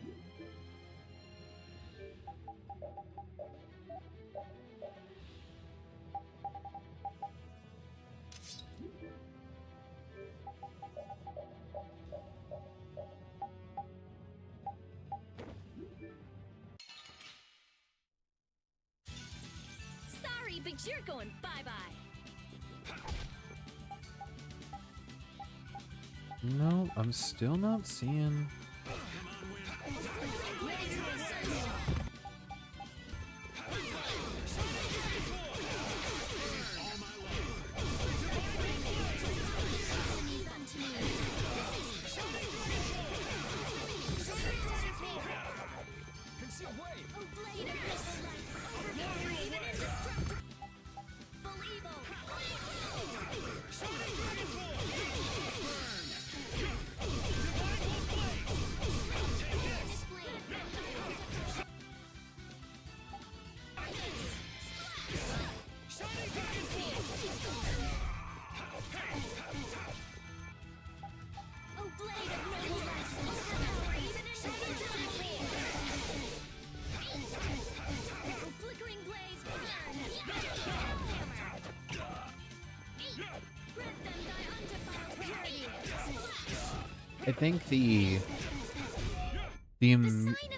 sorry, but you're going bye-bye. No, I'm still not seeing. I think the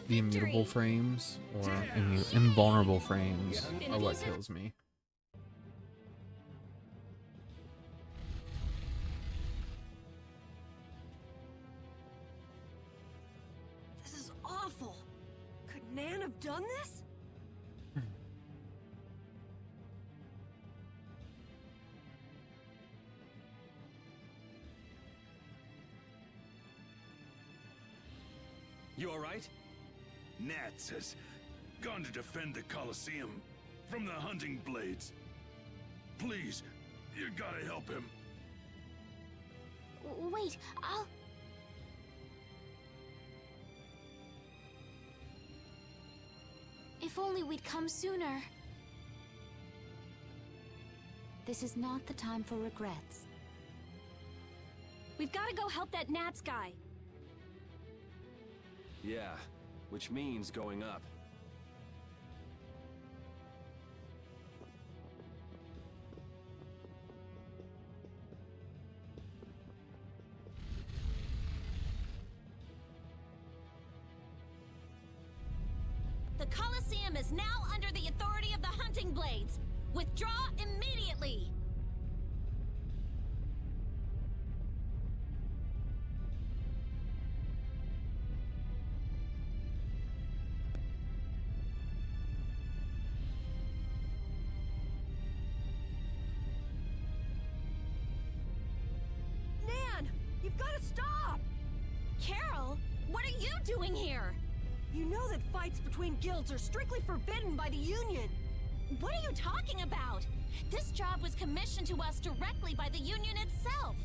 immutable frames or invulnerable frames are what kills me. This is awful. have done this? You alright? Nats has gone to defend the Colosseum from the hunting blades. Please, you gotta help him. Wait, I'll... If only we'd come sooner. This is not the time for regrets. We've got to go help that Nats guy. Yeah, which means going up. The Colosseum is now under the authority of the hunting blades. Withdraw immediately! Nan! You've got to stop! Carol, what are you doing here? You know that fights between guilds are strictly forbidden by the Union. What are you talking about? This job was commissioned to us directly by the Union itself.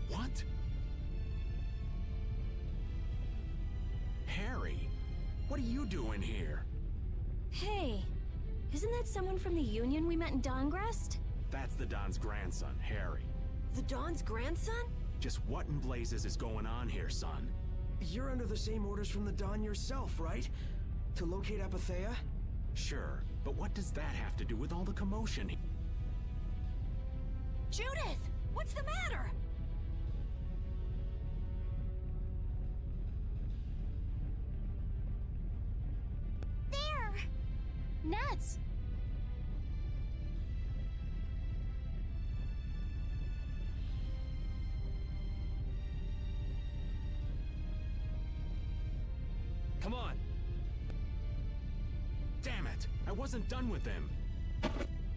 What? Harry, what are you doing here? Hey, isn't that someone from the Union we met in Dongrest? That's the Don's grandson, Harry. The Don's grandson? Just what in blazes is going on here, son? You're under the same orders from the Don yourself, right? To locate Apatheia? Sure, but what does that have to do with all the commotion? Judith! What's the matter? There! Nats! Come on! Damn it! I wasn't done with them!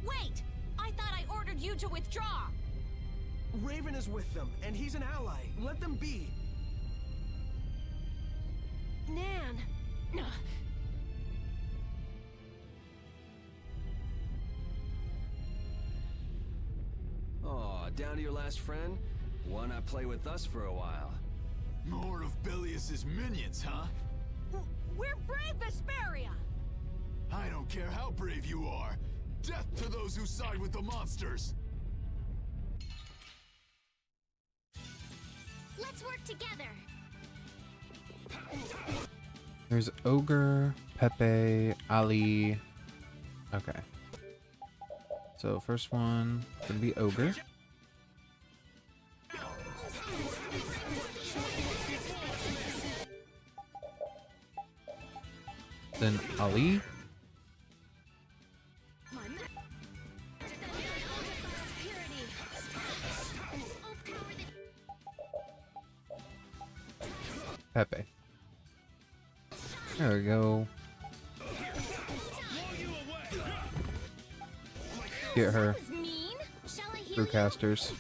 Wait! I thought I ordered you to withdraw! Raven is with them, and he's an ally. Let them be. Nan! Aw, down to your last friend? Why not play with us for a while? More of Belius's minions, huh? We're brave Vesperia! I don't care how brave you are. Death to those who side with the monsters! Let's work together. There's Ogre, Pepe, Ali. Okay. So first one gonna be Ogre. Then Ali. Pepe. There we go. Get her. Brewcasters.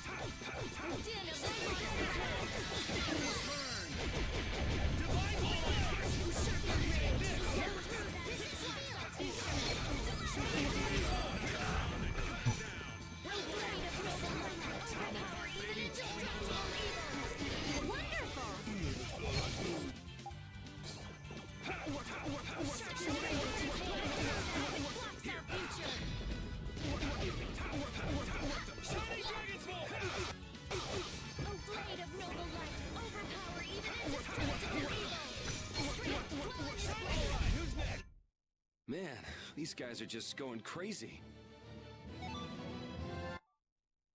Man, these guys are just going crazy.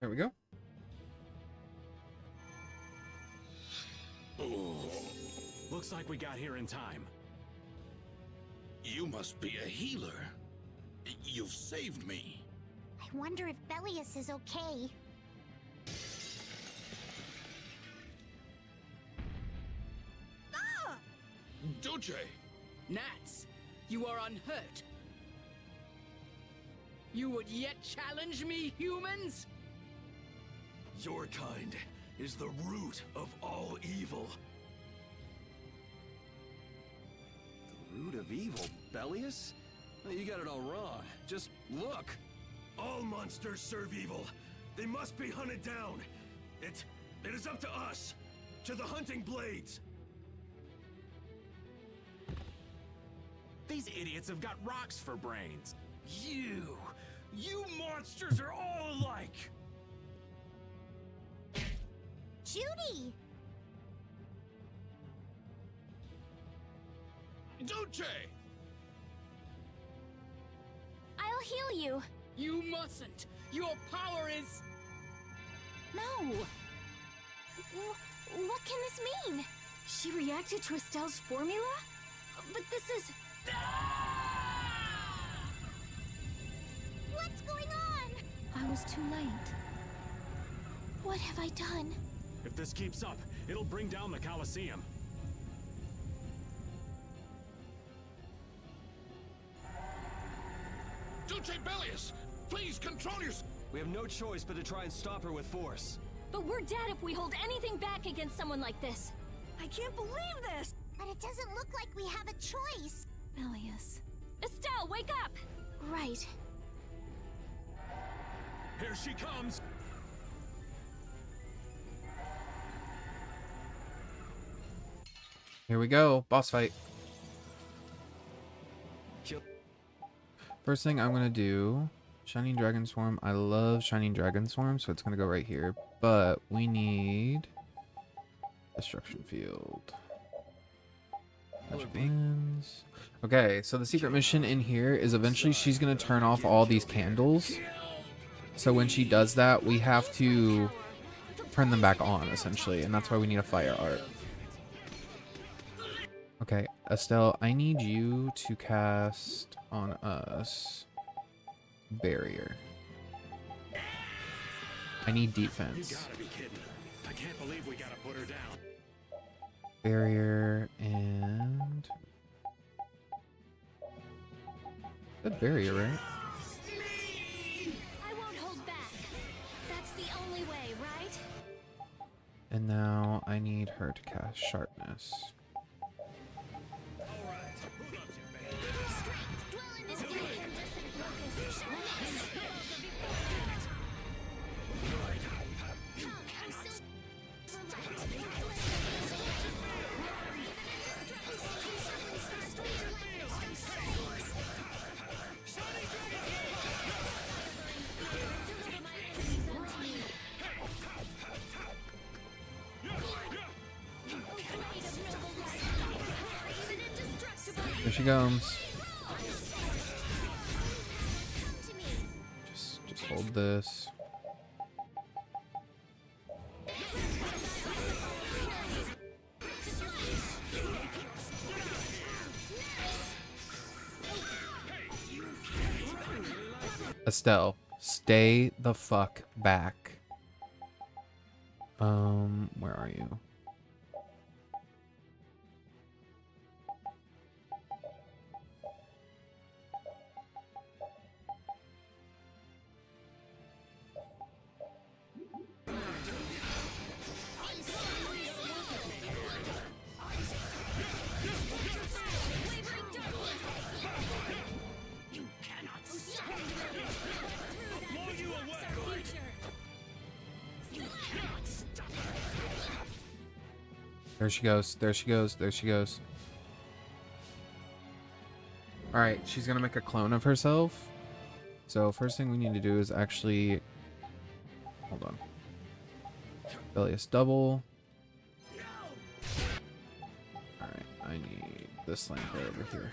There we go. Looks like we got here in time. You must be a healer. You've saved me. I wonder if Belius is okay. Duce! Nats, you are unhurt. You would yet challenge me, humans? Your kind is the root of all evil. The root of evil, Bellius? You got it all wrong. Just look. All monsters serve evil. They must be hunted down. It is up to us. To the hunting blades. These idiots have got rocks for brains. You monsters are all alike. Judy! Duce! I'll heal you. You mustn't. Your power is... No. What can this mean? She reacted to Estelle's formula? But this is... What's going on? I was too late. What have I done? If this keeps up, it'll bring down the Colosseum. Duce Bellius! Please control yourself! We have no choice but to try and stop her with force. But we're dead if we hold anything back against someone like this. I can't believe this! But it doesn't look like we have a choice. Bellius. Estelle, wake up! Right. Here she comes! Here we go. Boss fight. First thing I'm going to do, Shining Dragon Swarm. I love Shining Dragon Swarm, so it's going to go right here. But we need Destruction Field. Wins. Okay, so the secret mission in here is eventually she's going to turn off all these candles. So when she does that, we have to turn them back on, essentially. And that's why we need a fire art. Okay, Estelle, I need you to cast on us Barrier. I need defense. You gotta be kidding. I can't believe we gotta put her down. Barrier and... Good barrier, right? I won't hold back. That's the only way, right? And now I need her to cast Sharpness. There she comes. Just hold this. Estelle, stay the fuck back. Where are you? There she goes. There she goes. There she goes. Alright, she's gonna make a clone of herself. So first thing we need to do is actually... Hold on. Bellius double. Alright, I need this lamp right over here.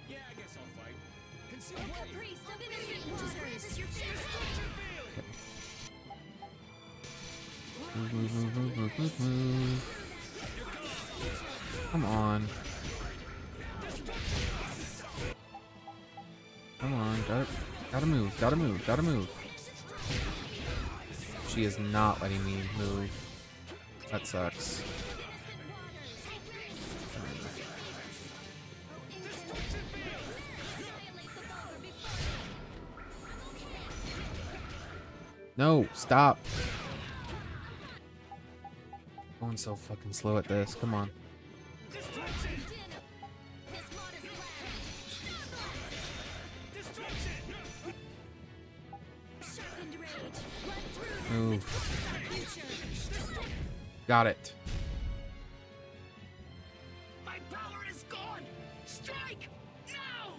Yeah, I guess I'll fight. A caprice of innocent waters. Move, move, move, move, move, move, move. Come on. Come on, gotta move, gotta move, gotta move. She is not letting me move. That sucks. No, stop. Going so fucking slow at this. Come on. Move. Got it. My power is gone. Strike now.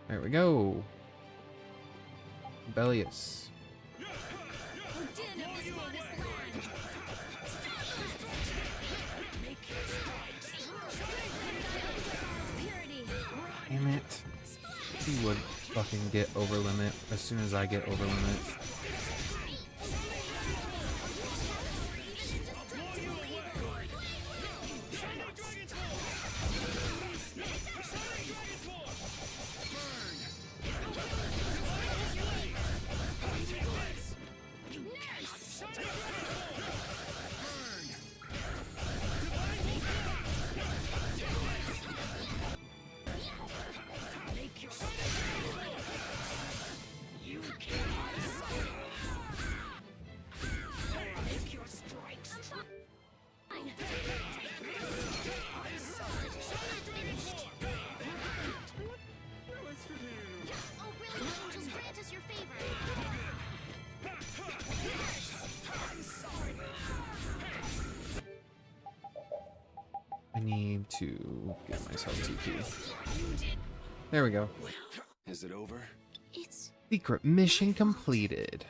There we go. Bellius. Damn it. He would fucking get over limit as soon as I get over limit. I need to get myself TP. There we go. Is it over? It's Secret mission completed.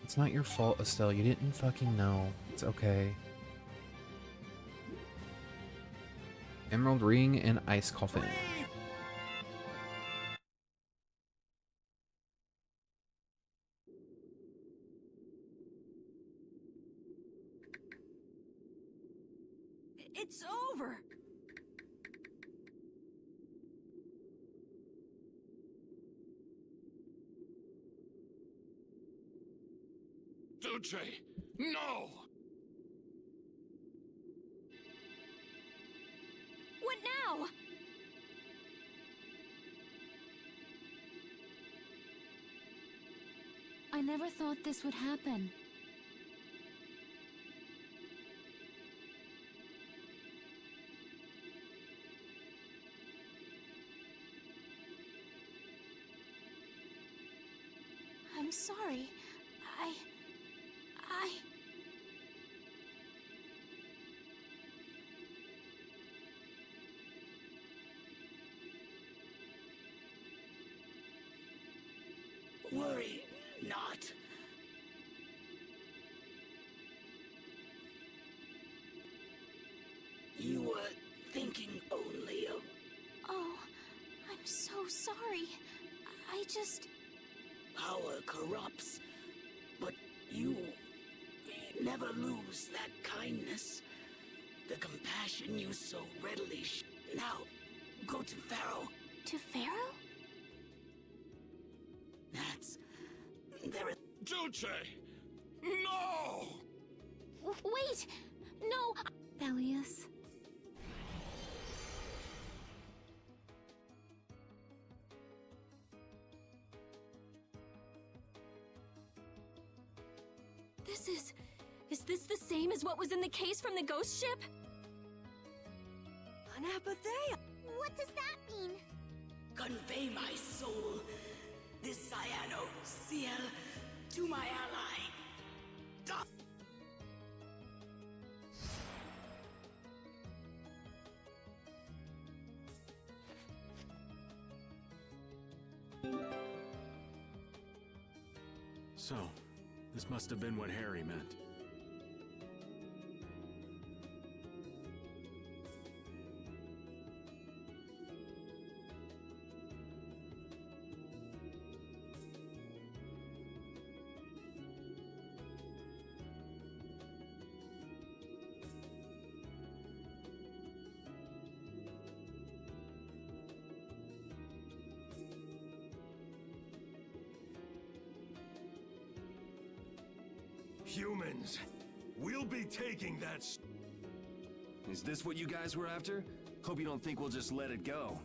It's not your fault, Estelle. You didn't fucking know. It's okay. Emerald ring and ice coffin. It's over. Duce, no! what now? I never thought this would happen. I'm sorry. Worry not. You were thinking only of... Oh, I'm so sorry. I just... Power corrupts, but you never lose that kindness, the compassion you so readily Now, go to Pharaoh. To Pharaoh? There is... Duce! No! Wait! No! Bellius. Is this the same as what was in the case from the ghost ship? Anapathea! What does that mean? Convey my soul, this cyano ciel, to my ally. So, this must have been what Harry meant. Humans, we'll be taking that. Is this what you guys were after? Hope you don't think we'll just let it go.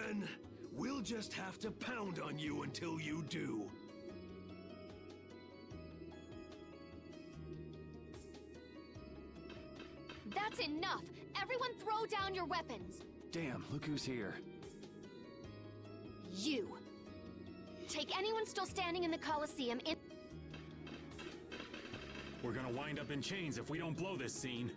Then, we'll just have to pound on you until you do. That's enough! Everyone throw down your weapons! Damn, look who's here. You! Take anyone still standing in the Colosseum in— We're gonna wind up in chains if we don't blow this scene.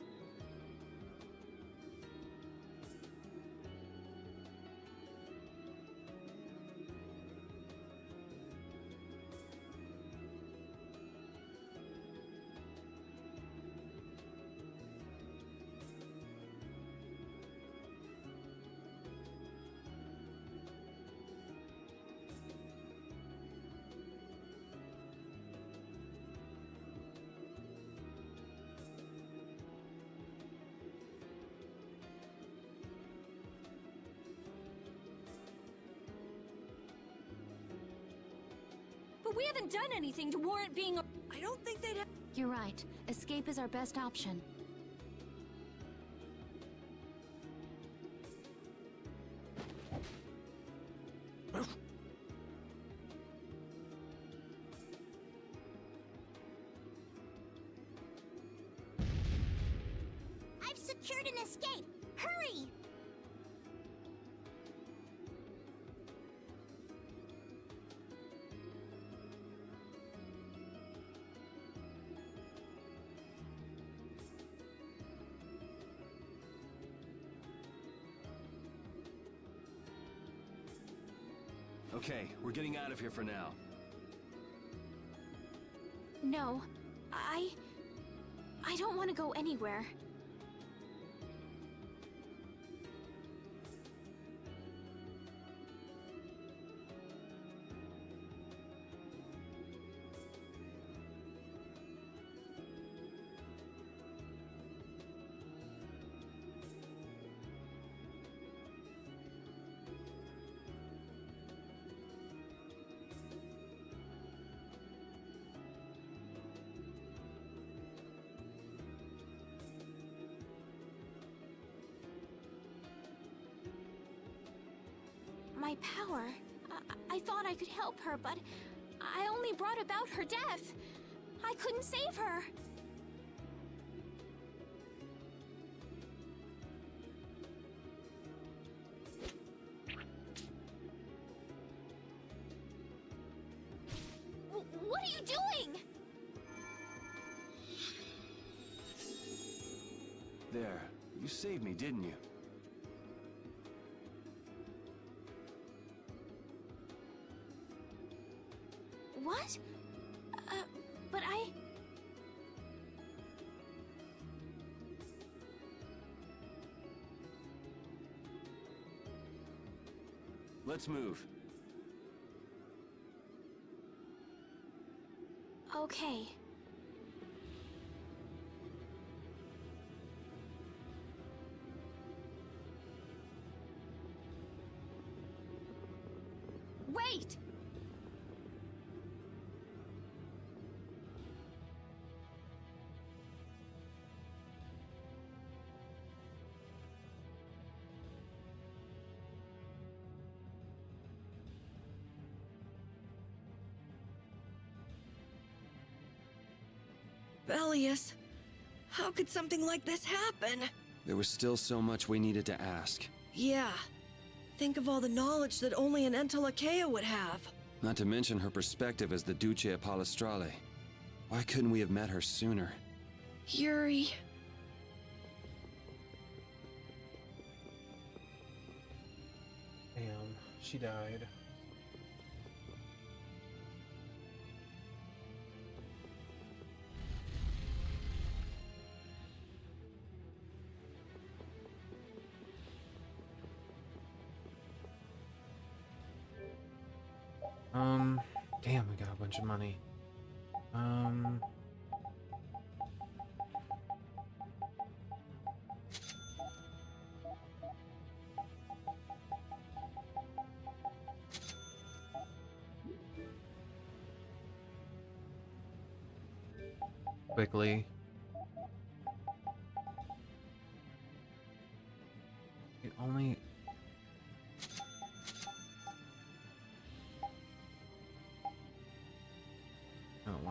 But we haven't done anything to warrant being— I don't think they'd have— You're right. Escape is our best option. I've secured an escape! Hurry! Okay, we're getting out of here for now. No, I don't want to go anywhere. My power. I thought I could help her, but I only brought about her death. I couldn't save her. What are you doing? There, you saved me, didn't you? What? But I... Let's move. Okay. Wait! Bellius, how could something like this happen? There was still so much we needed to ask. Yeah. Think of all the knowledge that only an Entelakea would have. Not to mention her perspective as the Duce Palestrale. Why couldn't we have met her sooner? Yuri. Damn, she died. Damn, we got a bunch of money. Quickly. It only...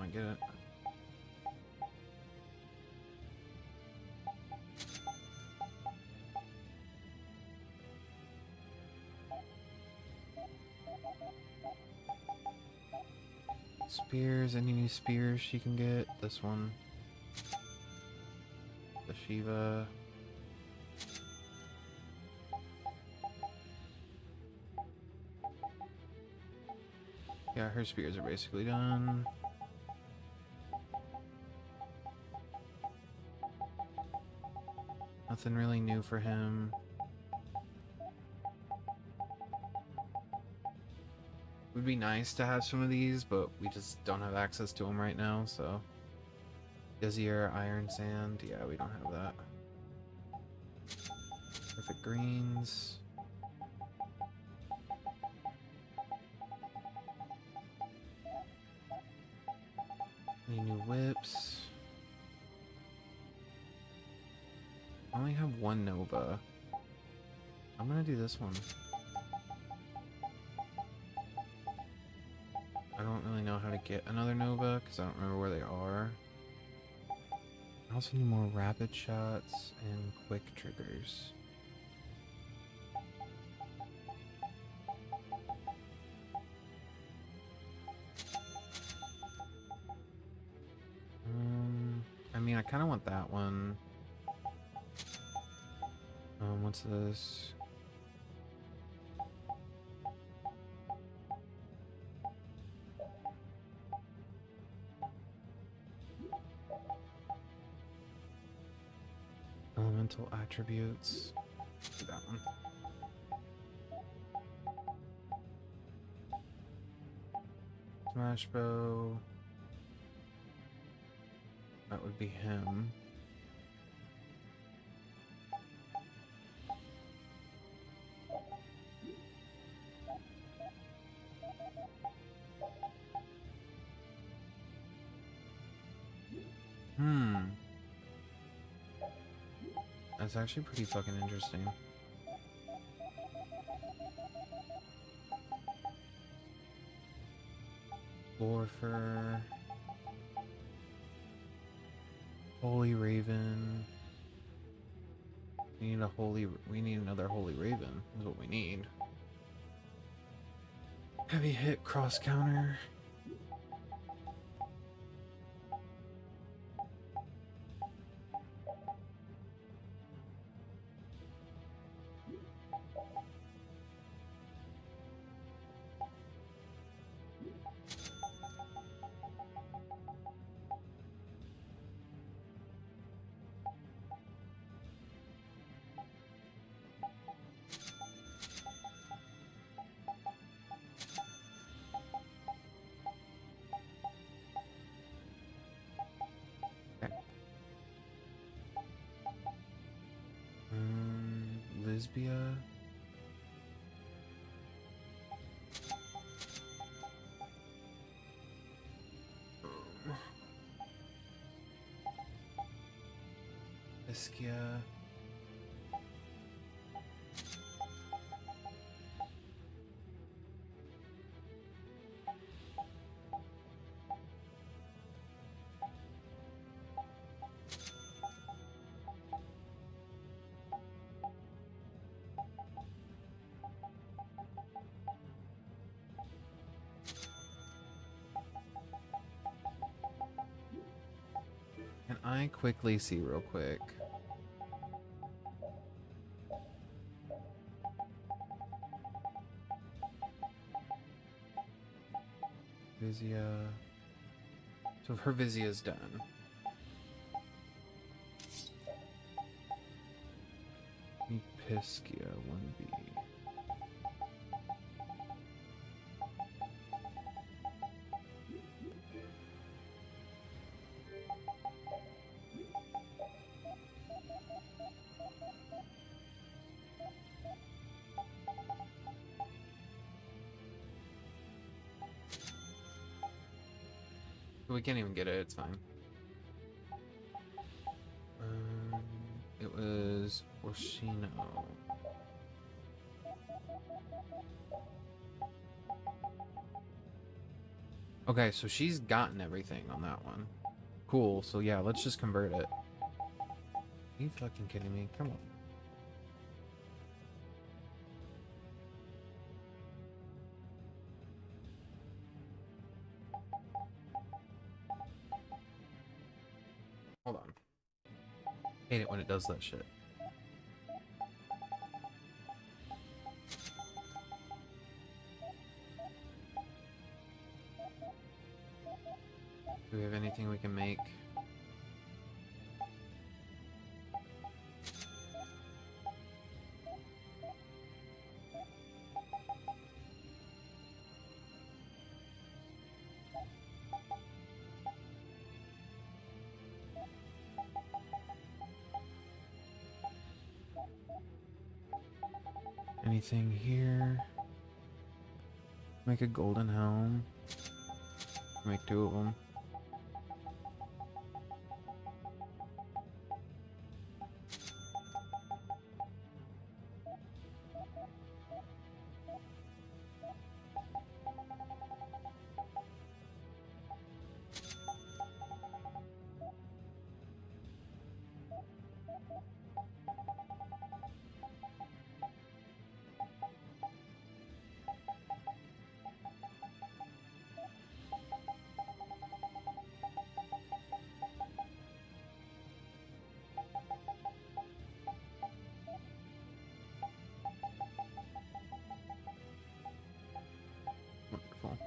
might get it. Spears, any new spears she can get? This one. The Shiva. Yeah, her spears are basically done. Nothing really new for him. Would be nice to have some of these, but we just don't have access to them right now, so. Dizzier, Iron Sand, yeah, we don't have that. Perfect Greens. Any new whips? I only have one Nova. I'm gonna do this one. I don't really know how to get another Nova because I don't remember where they are. I also need more rapid shots and quick triggers. I mean, I kind of want that one. What's this? Elemental attributes. Do that one. Smash bow. That would be him. That's actually pretty fucking interesting. Warfare. Holy Raven. We need another Holy Raven is what we need. Heavy hit cross counter. Lisbia. Ischia. Can I quickly see real quick? Vizia. So if her Vizia is done. Piscia 1B. We can't even get it, it's fine. It was Orsino. Okay, so she's gotten everything on that one. Cool, so yeah, let's just convert it. Are you fucking kidding me? Come on. Hold on. Hate it when it does that shit. Do we have anything we can make? Anything here? Make a golden helm. Make 2 of them. Wonderful.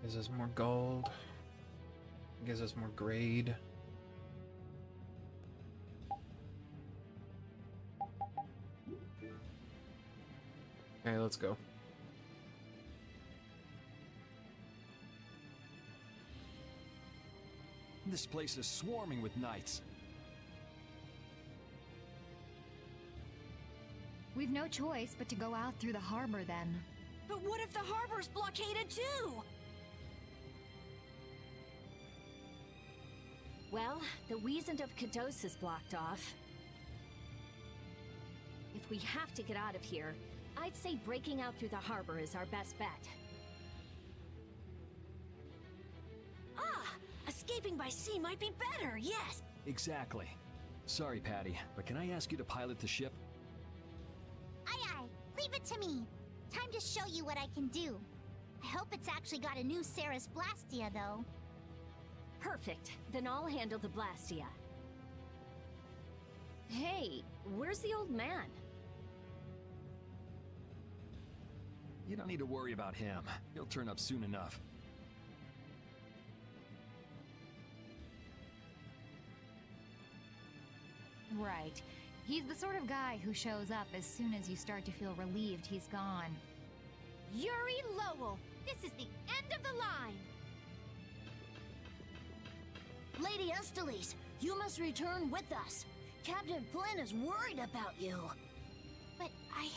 Gives us more gold. Gives us more grade. Okay, let's go. This place is swarming with knights. We've no choice but to go out through the harbor then. But what if the harbor's blockaded too? Well, the Wiesent of Kados is blocked off. If we have to get out of here, I'd say breaking out through the harbor is our best bet. Ah! Escaping by sea might be better, yes! Exactly. Sorry, Patty, but can I ask you to pilot the ship? Aye aye, leave it to me. Time to show you what I can do. I hope it's actually got a new Ceres Blastia, though. Perfect. Then I'll handle the Blastia. Hey, where's the old man? You don't need to worry about him. He'll turn up soon enough. Right. He's the sort of guy who shows up as soon as you start to feel relieved he's gone. Yuri Lowell, this is the end of the line. Lady Estellise, you must return with us. Captain Flynn is worried about you. But I...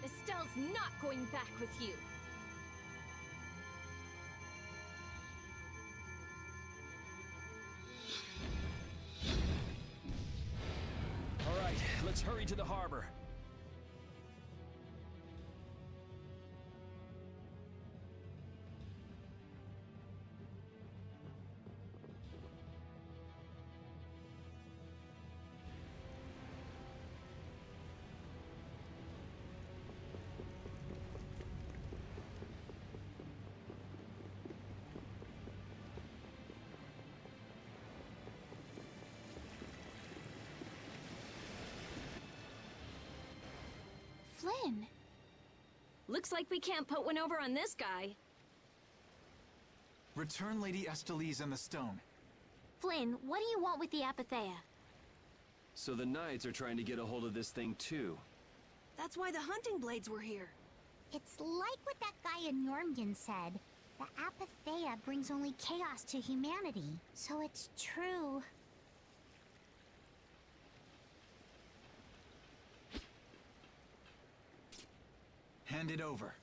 Estelle's not going back with you. All right, let's hurry to the harbor. Flynn. Looks like we can't put one over on this guy. Return Lady Estellise and the stone. Flynn, what do you want with the Apatheia? So the Knights are trying to get a hold of this thing too. That's why the hunting blades were here. It's like what that guy in Jormungand said. The Apatheia brings only chaos to humanity. So it's true. Hand it over.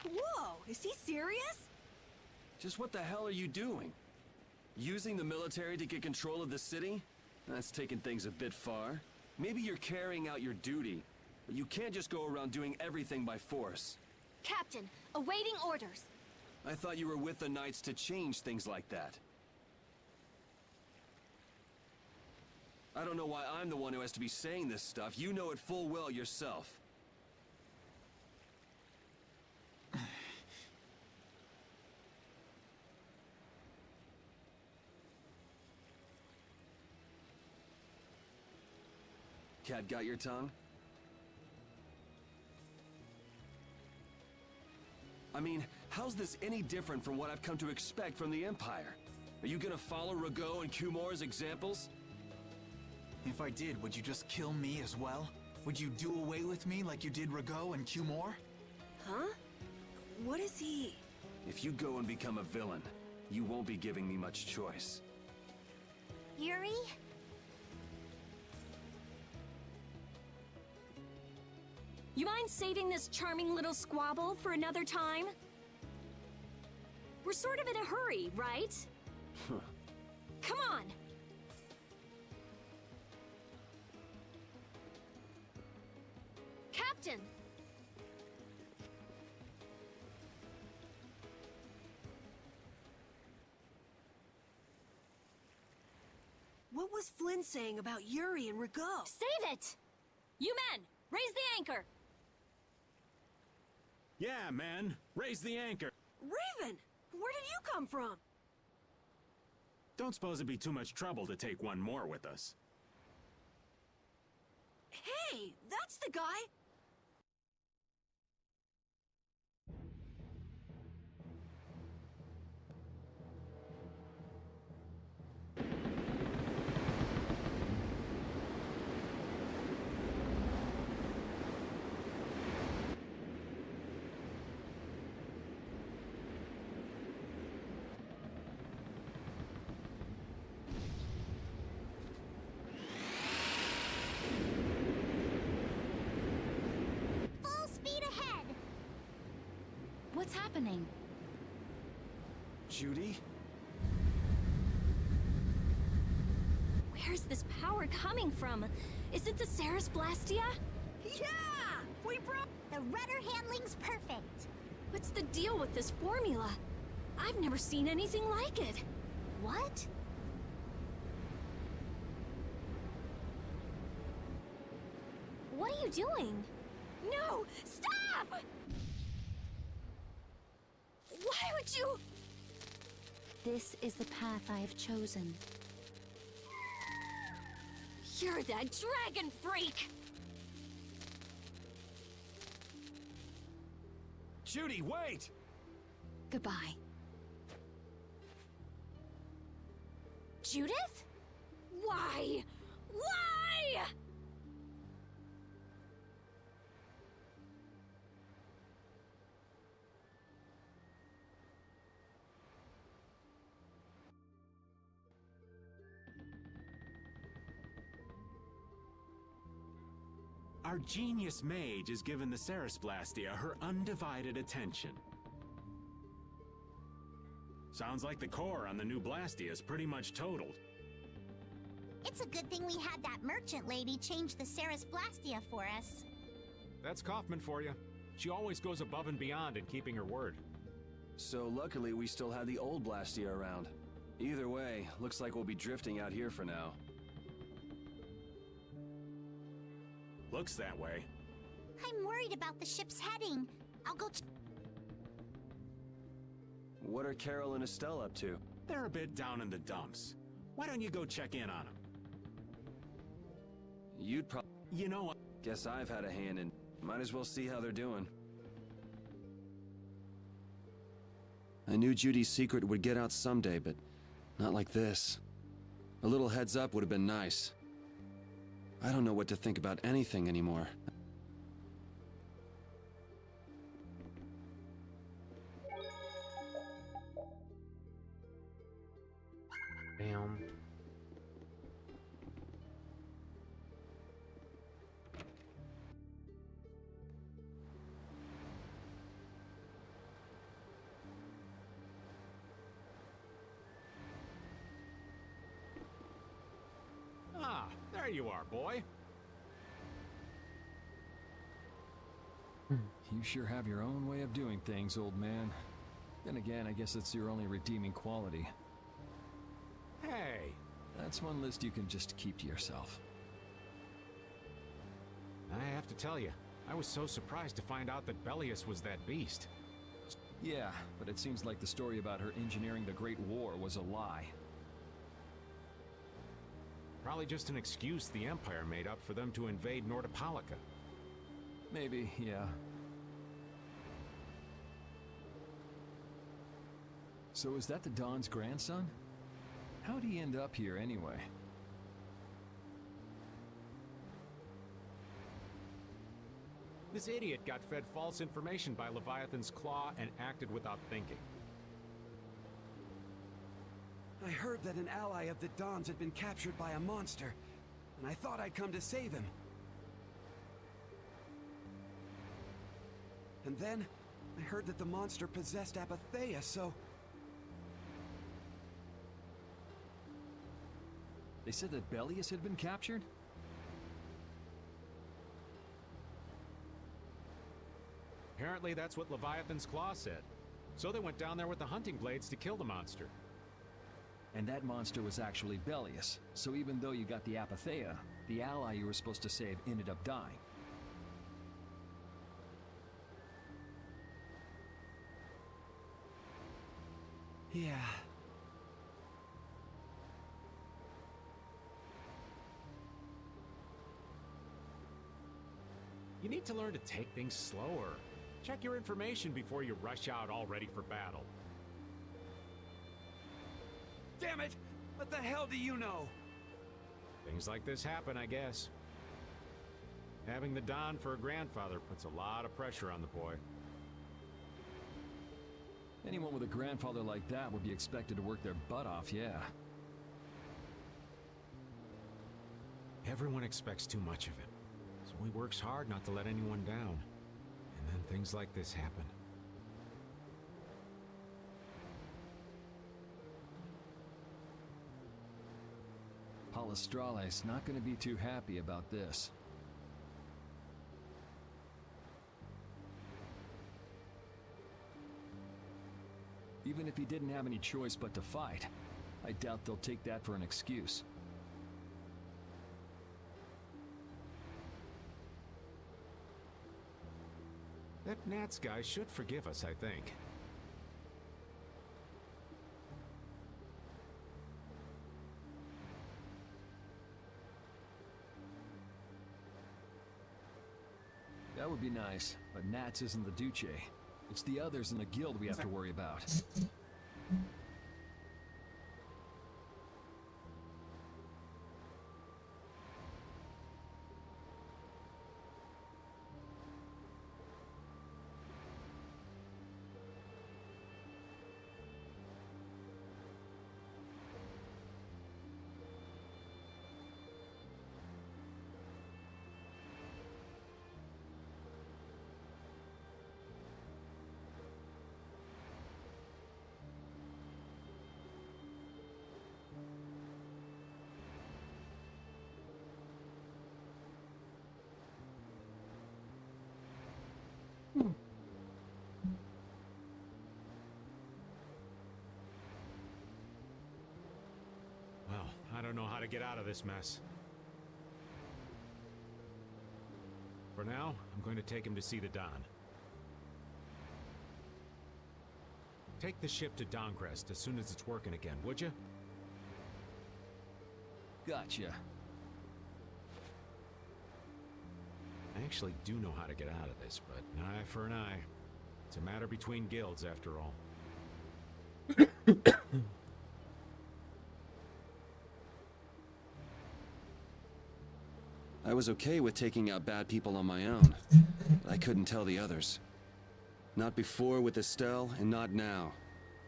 Whoa, is he serious? Just what the hell are you doing? Using the military to get control of the city? That's taking things a bit far. Maybe you're carrying out your duty, but you can't just go around doing everything by force. Captain, awaiting orders. I thought you were with the Knights to change things like that. I don't know why I'm the one who has to be saying this stuff. You know it full well yourself. Cat got your tongue? I mean, how's this any different from what I've come to expect from the Empire? Are you gonna follow Rago and Kumor's examples? If I did, would you just kill me as well? Would you do away with me like you did Rago and Kumor? Huh? What is he? If you go and become a villain, you won't be giving me much choice. Yuri? You mind saving this charming little squabble for another time? We're sort of in a hurry, right? Come on! Captain! What was Flynn saying about Yuri and Rago? Save it! You men, raise the anchor! Yeah, man. Raise the anchor. Raven! Where did you come from? Don't suppose it'd be too much trouble to take one more with us. Hey, that's the guy! What's happening? Judy? Where's this power coming from? Is it the Ceres Blastia? Yeah! We broke... The rudder handling's perfect. What's the deal with this formula? I've never seen anything like it. What? What are you doing? No! Stop! Why would you... This is the path I have chosen. You're that dragon freak! Judy, wait! Goodbye. Judith? Why? Why? Our genius mage has given the Ceres Blastia her undivided attention. Sounds like the core on the new Blastia is pretty much totaled. It's a good thing we had that merchant lady change the Ceres Blastia for us. That's Kaufman for you. She always goes above and beyond in keeping her word. So luckily we still have the old Blastia around. Either way, looks like we'll be drifting out here for now. Looks that way. I'm worried about the ship's heading. I'll go What are Carol and Estelle up to? They're a bit down in the dumps. Why don't you go check in on them? You'd probably... You know what? Guess I've had a hand in... Might as well see how they're doing. I knew Judy's secret would get out someday, but not like this. A little heads up would have been nice. I don't know what to think about anything anymore. Damn. Ah, there you are, boy. You sure have your own way of doing things, old man. Then again, I guess it's your only redeeming quality. Hey! That's one list you can just keep to yourself. I have to tell you, I was so surprised to find out that Bellius was that beast. Yeah, but it seems like the story about her engineering the Great War was a lie. Probably just an excuse the Empire made up for them to invade Nordopolica. Maybe, yeah. So is that the Don's grandson? How'd he end up here anyway? This idiot got fed false information by Leviathan's Claw and acted without thinking. I heard that an ally of the Don's had been captured by a monster, and I thought I'd come to save him. And then, I heard that the monster possessed Apatheia, so... They said that Bellius had been captured? Apparently that's what Leviathan's Claw said. So they went down there with the hunting blades to kill the monster. And that monster was actually Bellius, so even though you got the Apatheia, the ally you were supposed to save ended up dying. Yeah. You need to learn to take things slower. Check your information before you rush out all ready for battle. Damn it! What the hell do you know? Things like this happen, I guess. Having the Don for a grandfather puts a lot of pressure on the boy. Anyone with a grandfather like that would be expected to work their butt off, yeah. Everyone expects too much of him, so he works hard not to let anyone down. And then things like this happen. Palestrale's not going to be too happy about this. Even if he didn't have any choice but to fight, I doubt they'll take that for an excuse. That Nats guy should forgive us, I think. That would be nice, but Nats isn't the Duce. It's the others in the guild we have to worry about. Well, I don't know how to get out of this mess. For now, I'm going to take him to see the Don. Take the ship to Dawngrest as soon as it's working again, would you? Gotcha. I actually do know how to get out of this, but an eye for an eye. It's a matter between guilds, after all. I was okay with taking out bad people on my own, but I couldn't tell the others. Not before with Estelle, and not now.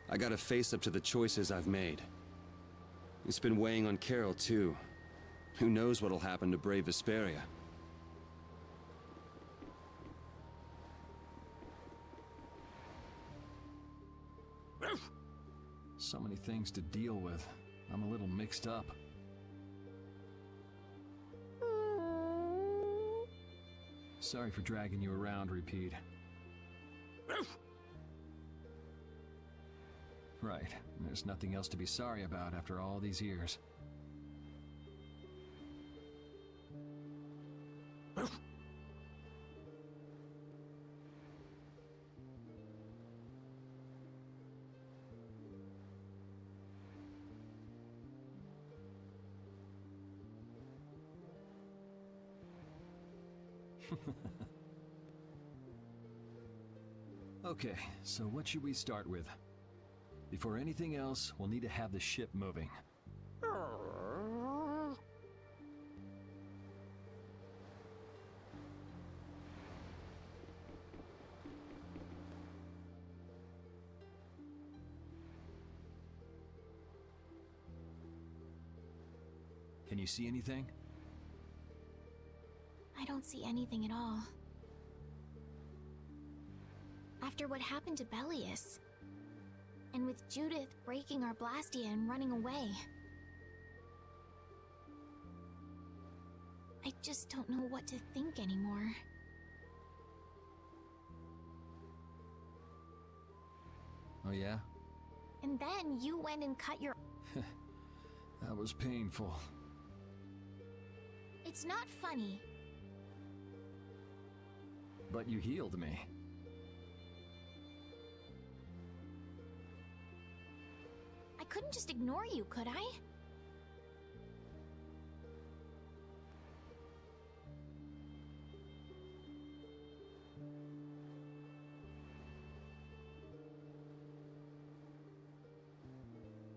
I gotta face up to the choices I've made. It's been weighing on Carol, too. Who knows what'll happen to brave Vesperia? So many things to deal with. I'm a little mixed up. Sorry for dragging you around, Repeat. Right. There's nothing else to be sorry about after all these years. Okay, so what should we start with? Before anything else, we'll need to have the ship moving. Can you see anything? I don't see anything at all. After what happened to Bellius, and with Judith breaking our Blastia and running away, I just don't know what to think anymore. Oh yeah? And then you went and cut your... That was painful. It's not funny. But you healed me. I couldn't just ignore you, could I?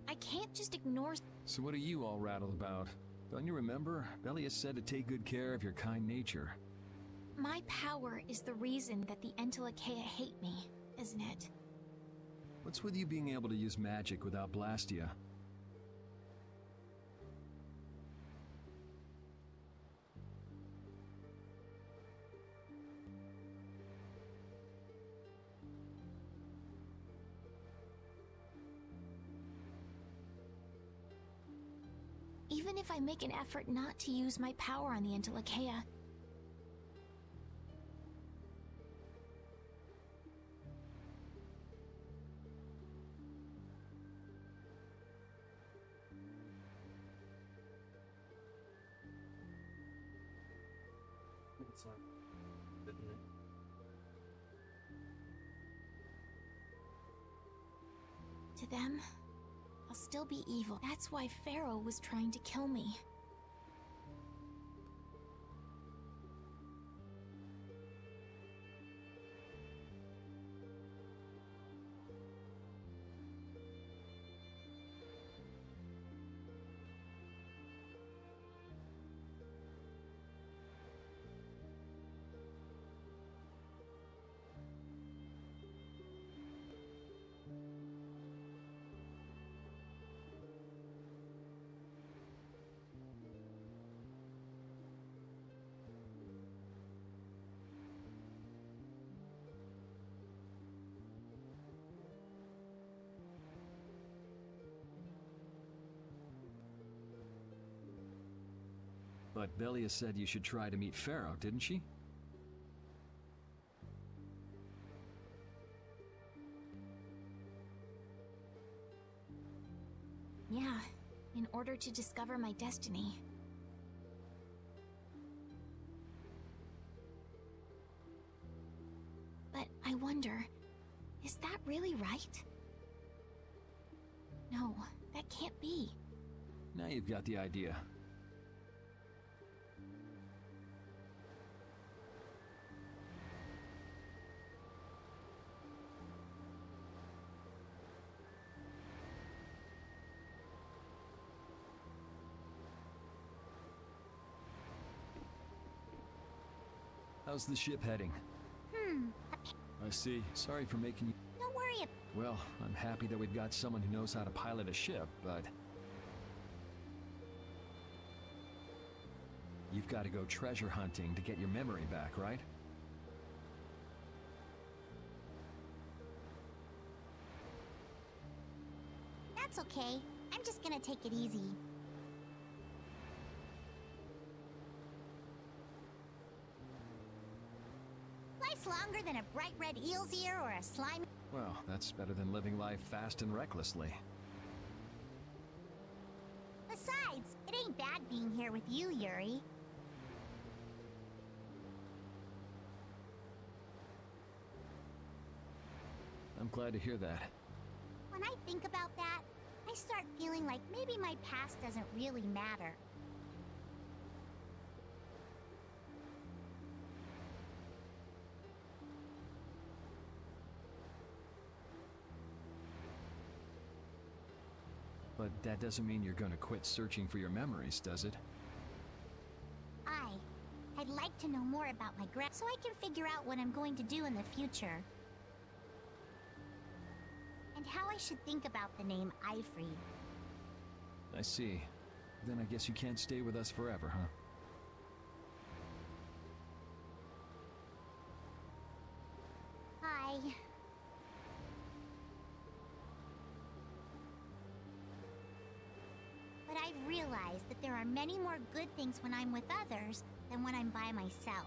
I can't just ignore... So what are you all rattled about? Don't you remember? Bellius said to take good care of your kind nature. My power is the reason that the Entelakea hate me, isn't it? What's with you being able to use magic without Blastia? Even if I make an effort not to use my power on the Entelakea, to them, I'll still be evil. That's why Pharaoh was trying to kill me. But Bellius said you should try to meet Pharaoh, didn't she? Yeah, in order to discover my destiny. But I wonder, is that really right? No, that can't be. Now you've got the idea. How's the ship heading? I see. Sorry for making you... Don't worry. Well, I'm happy that we've got someone who knows how to pilot a ship, but... You've got to go treasure hunting to get your memory back, right? That's okay. I'm just gonna take it easy. Life's longer than a bright red eel's ear or a slime. Well, that's better than living life fast and recklessly. Besides, it ain't bad being here with you, Yuri. I'm glad to hear that. When I think about that, I start feeling like maybe my past doesn't really matter. But that doesn't mean you're gonna quit searching for your memories, does it? I'd like to know more about my so I can figure out what I'm going to do in the future. And how I should think about the name Ifrid. I see. Then I guess you can't stay with us forever, huh? But I've realized that there are many more good things when I'm with others than when I'm by myself.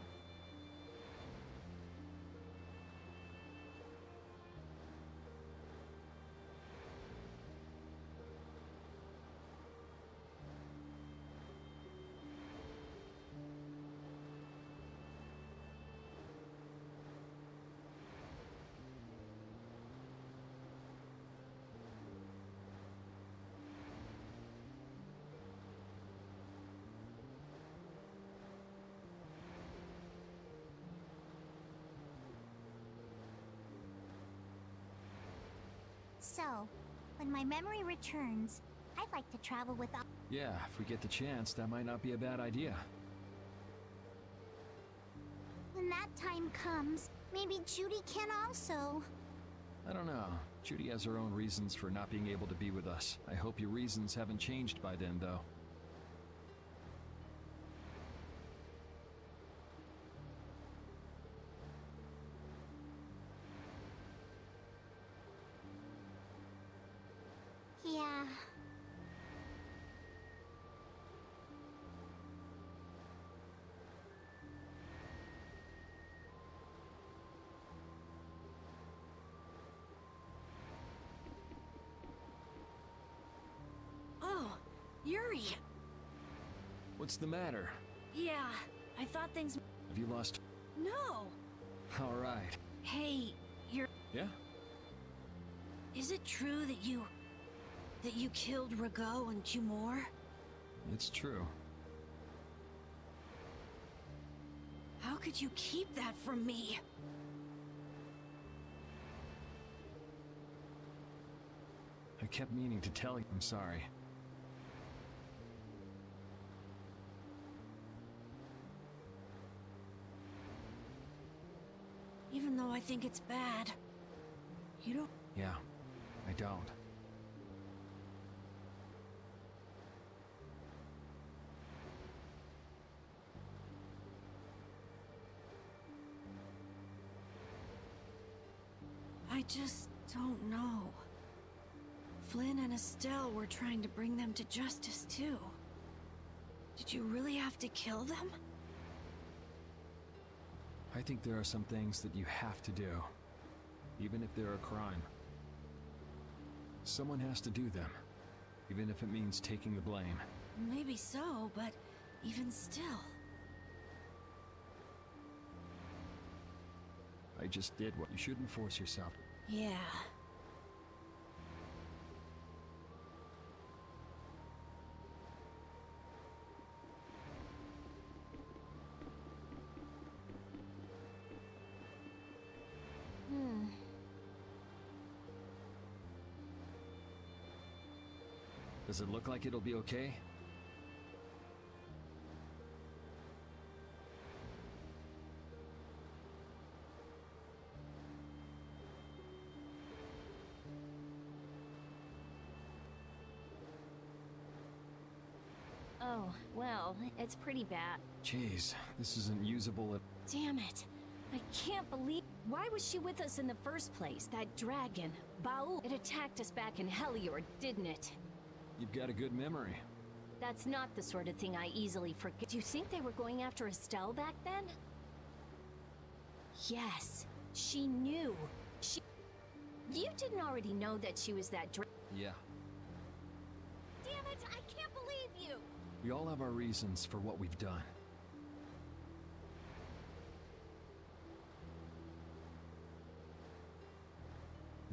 So, when my memory returns, I'd like to travel with... Yeah, if we get the chance, that might not be a bad idea. When that time comes, maybe Judy can also... I don't know. Judy has her own reasons for not being able to be with us. I hope your reasons haven't changed by then, though. Yeah. Oh, Yuri! What's the matter? Yeah, I thought things... Have you lost... No! All right. Hey, you're... Yeah? Is it true that you killed Rago and Cumore? It's true. How could you keep that from me? I kept meaning to tell you. I'm sorry. Even though I think it's bad, you don't... Yeah, I don't. I just don't know. Flynn and Estelle were trying to bring them to justice, too. Did you really have to kill them? I think there are some things that you have to do, even if they're a crime. Someone has to do them, even if it means taking the blame. Maybe so, but even still... I just did what you shouldn't force yourself. Yeah. Does it look like it'll be okay? Oh, well, it's pretty bad. Jeez, this isn't usable at... Damn it. I can't believe... Why was she with us in the first place? That dragon, Baldur, it attacked us back in Heliord, didn't it? You've got a good memory. That's not the sort of thing I easily forget. Do you think they were going after Estelle back then? Yes, she knew. You didn't already know that she was that Yeah. Damn it, I can't believe you! We all have our reasons for what we've done.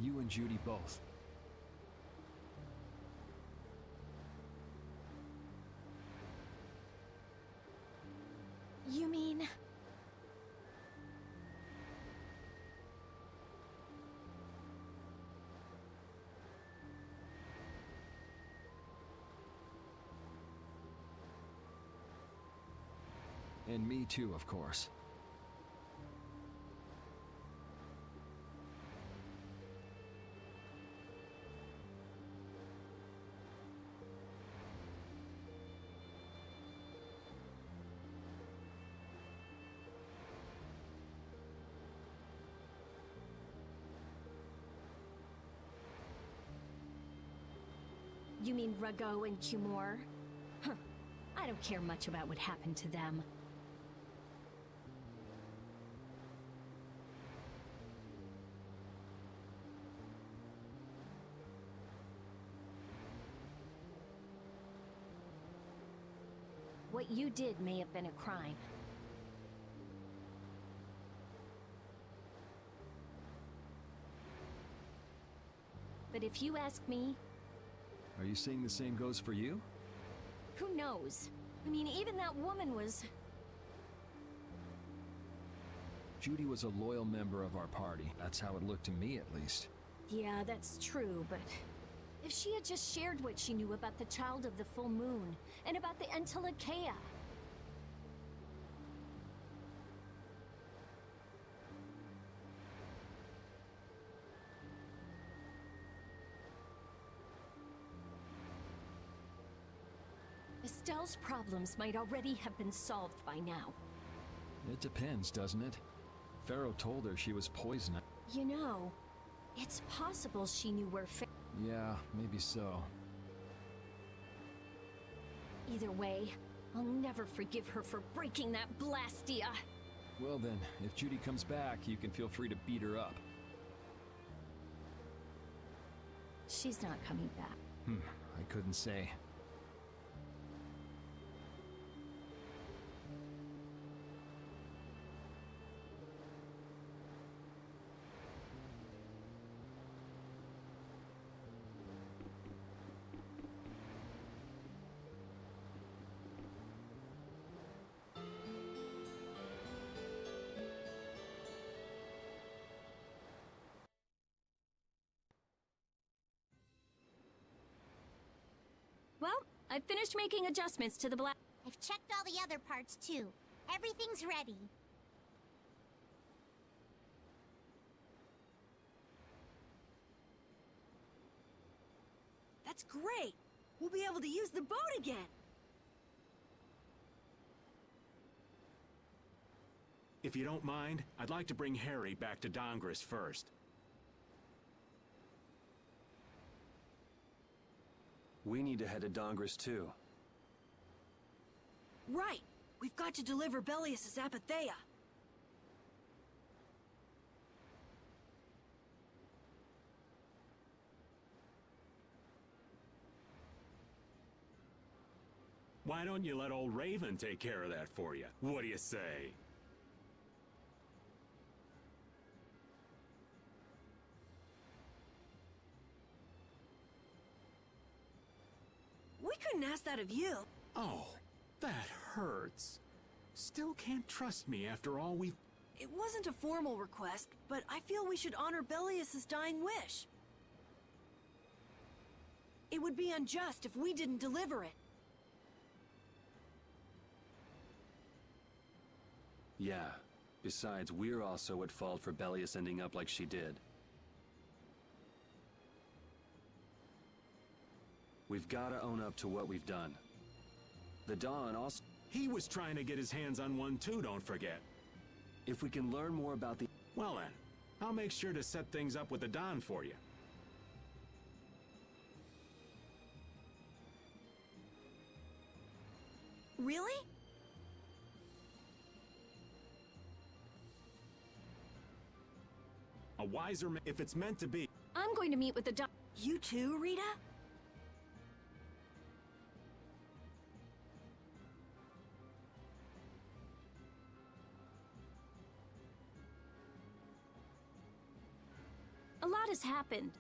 You and Judy both. You mean... And me too, of course. You mean Rago and Cumor? Huh. I don't care much about what happened to them. What you did may have been a crime. But if you ask me, Are you saying the same goes for you? who knows? I mean, even that woman was... Judy was a loyal member of our party. That's how it looked to me, at least. Yeah, that's true, but... if she had just shared what she knew about the Child of the Full Moon, and about the Entelakea... Estelle's problems might already have been solved by now. It depends, doesn't it? Pharaoh told her she was poisoned. You know, it's possible she knew where Yeah, maybe so. Either way, I'll never forgive her for breaking that Blastia. Well then, if Judy comes back, you can feel free to beat her up. She's not coming back. I couldn't say. Well, I've finished making adjustments to the I've checked all the other parts too. Everything's ready. That's great! We'll be able to use the boat again! If you don't mind, I'd like to bring Harry back to Dongris first. We need to head to Dongris too. Right! We've got to deliver Belius' Apatheia! Why don't you let old Raven take care of that for you? What do you say? We couldn't ask that of you. Oh, that hurts. Still can't trust me after all we've... It wasn't a formal request, but I feel we should honor Belius' dying wish. It would be unjust if we didn't deliver it. Yeah. Besides, we're also at fault for Belius ending up like she did. We've gotta own up to what we've done. The Don also... He was trying to get his hands on one too, don't forget. If we can learn more about the... Well then, I'll make sure to set things up with the Don for you. Really? A wiser man, if it's meant to be. I'm going to meet with the Don. You too, Rita? A lot has happened.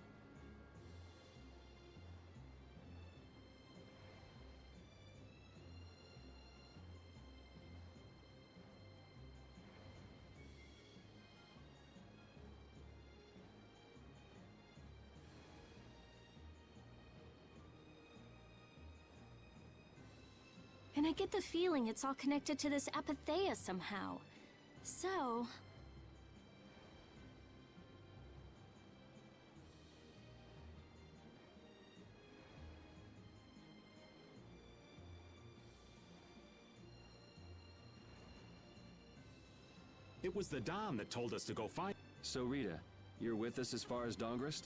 And I get the feeling it's all connected to this apatheia somehow. So... It was the Don that told us to go find... So Rita, you're with us as far as Dongrist?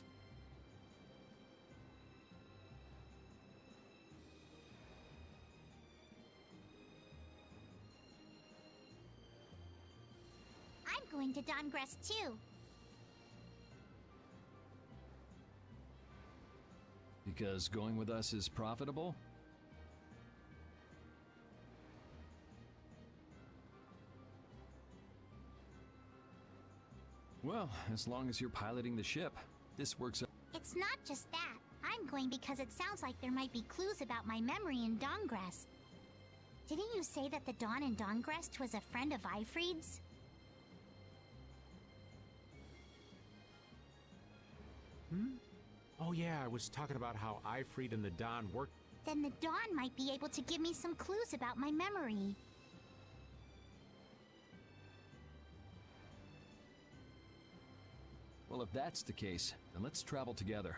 I'm going to Dongress too. Because going with us is profitable? Well, as long as you're piloting the ship, this works out. It's not just that. I'm going because it sounds like there might be clues about my memory in Dongrest. Didn't you say that the Dawn in Dongrest was a friend of Ifrid's? Oh yeah, I was talking about how Ifrid and the Don worked. Then the Dawn might be able to give me some clues about my memory. Well, if that's the case, then let's travel together.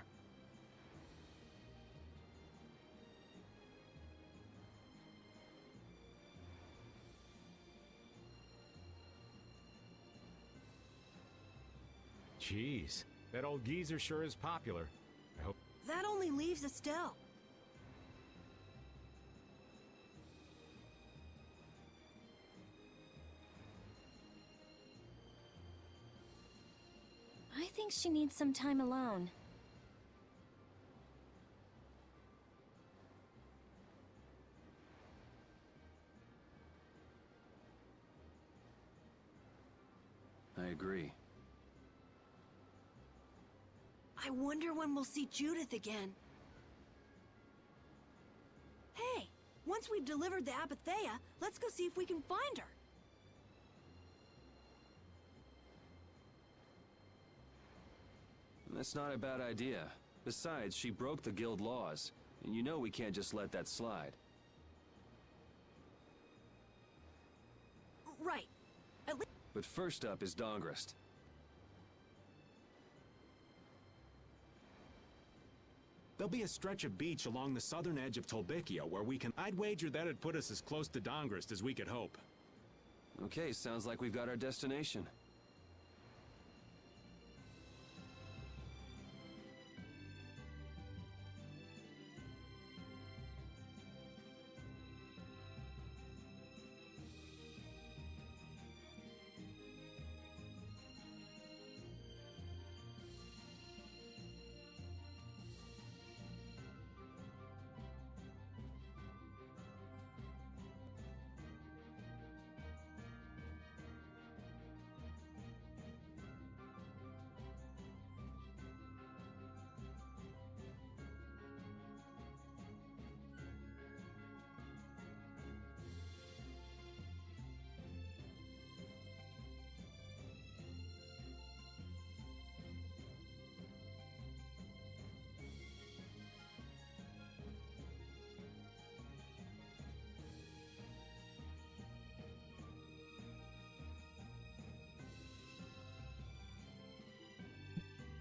Jeez, that old geezer sure is popular. I hope... That only leaves Estelle. I think she needs some time alone. I agree. I wonder when we'll see Judith again. Hey, once we've delivered the apatheia, let's go see if we can find her. That's not a bad idea. Besides, she broke the guild laws, and you know we can't just let that slide. Right. At least. But first up is Dongrist. There'll be a stretch of beach along the southern edge of Tolbikia where we can... I'd wager that'd put us as close to Dongrist as we could hope. Okay, sounds like we've got our destination.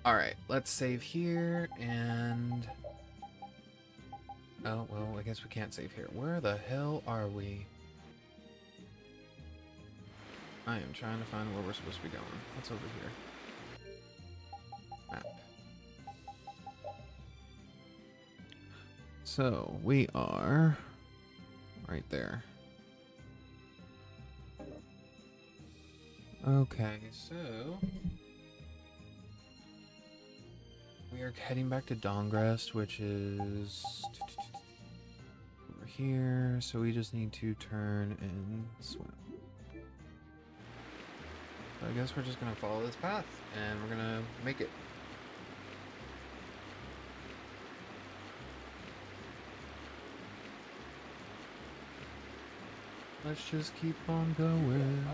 Alright, let's save here, and Oh, well, I guess we can't save here. Where the hell are we? I am trying to find where we're supposed to be going. What's over here? Map. So, we are right there. Okay, so we are heading back to Dongrest, which is over here. So we just need to turn and swim. So I guess we're just gonna follow this path, and we're gonna make it. Let's just keep on going.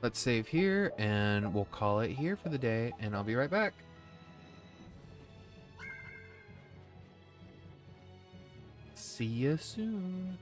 Let's save here, and we'll call it here for the day, and I'll be right back. See you soon.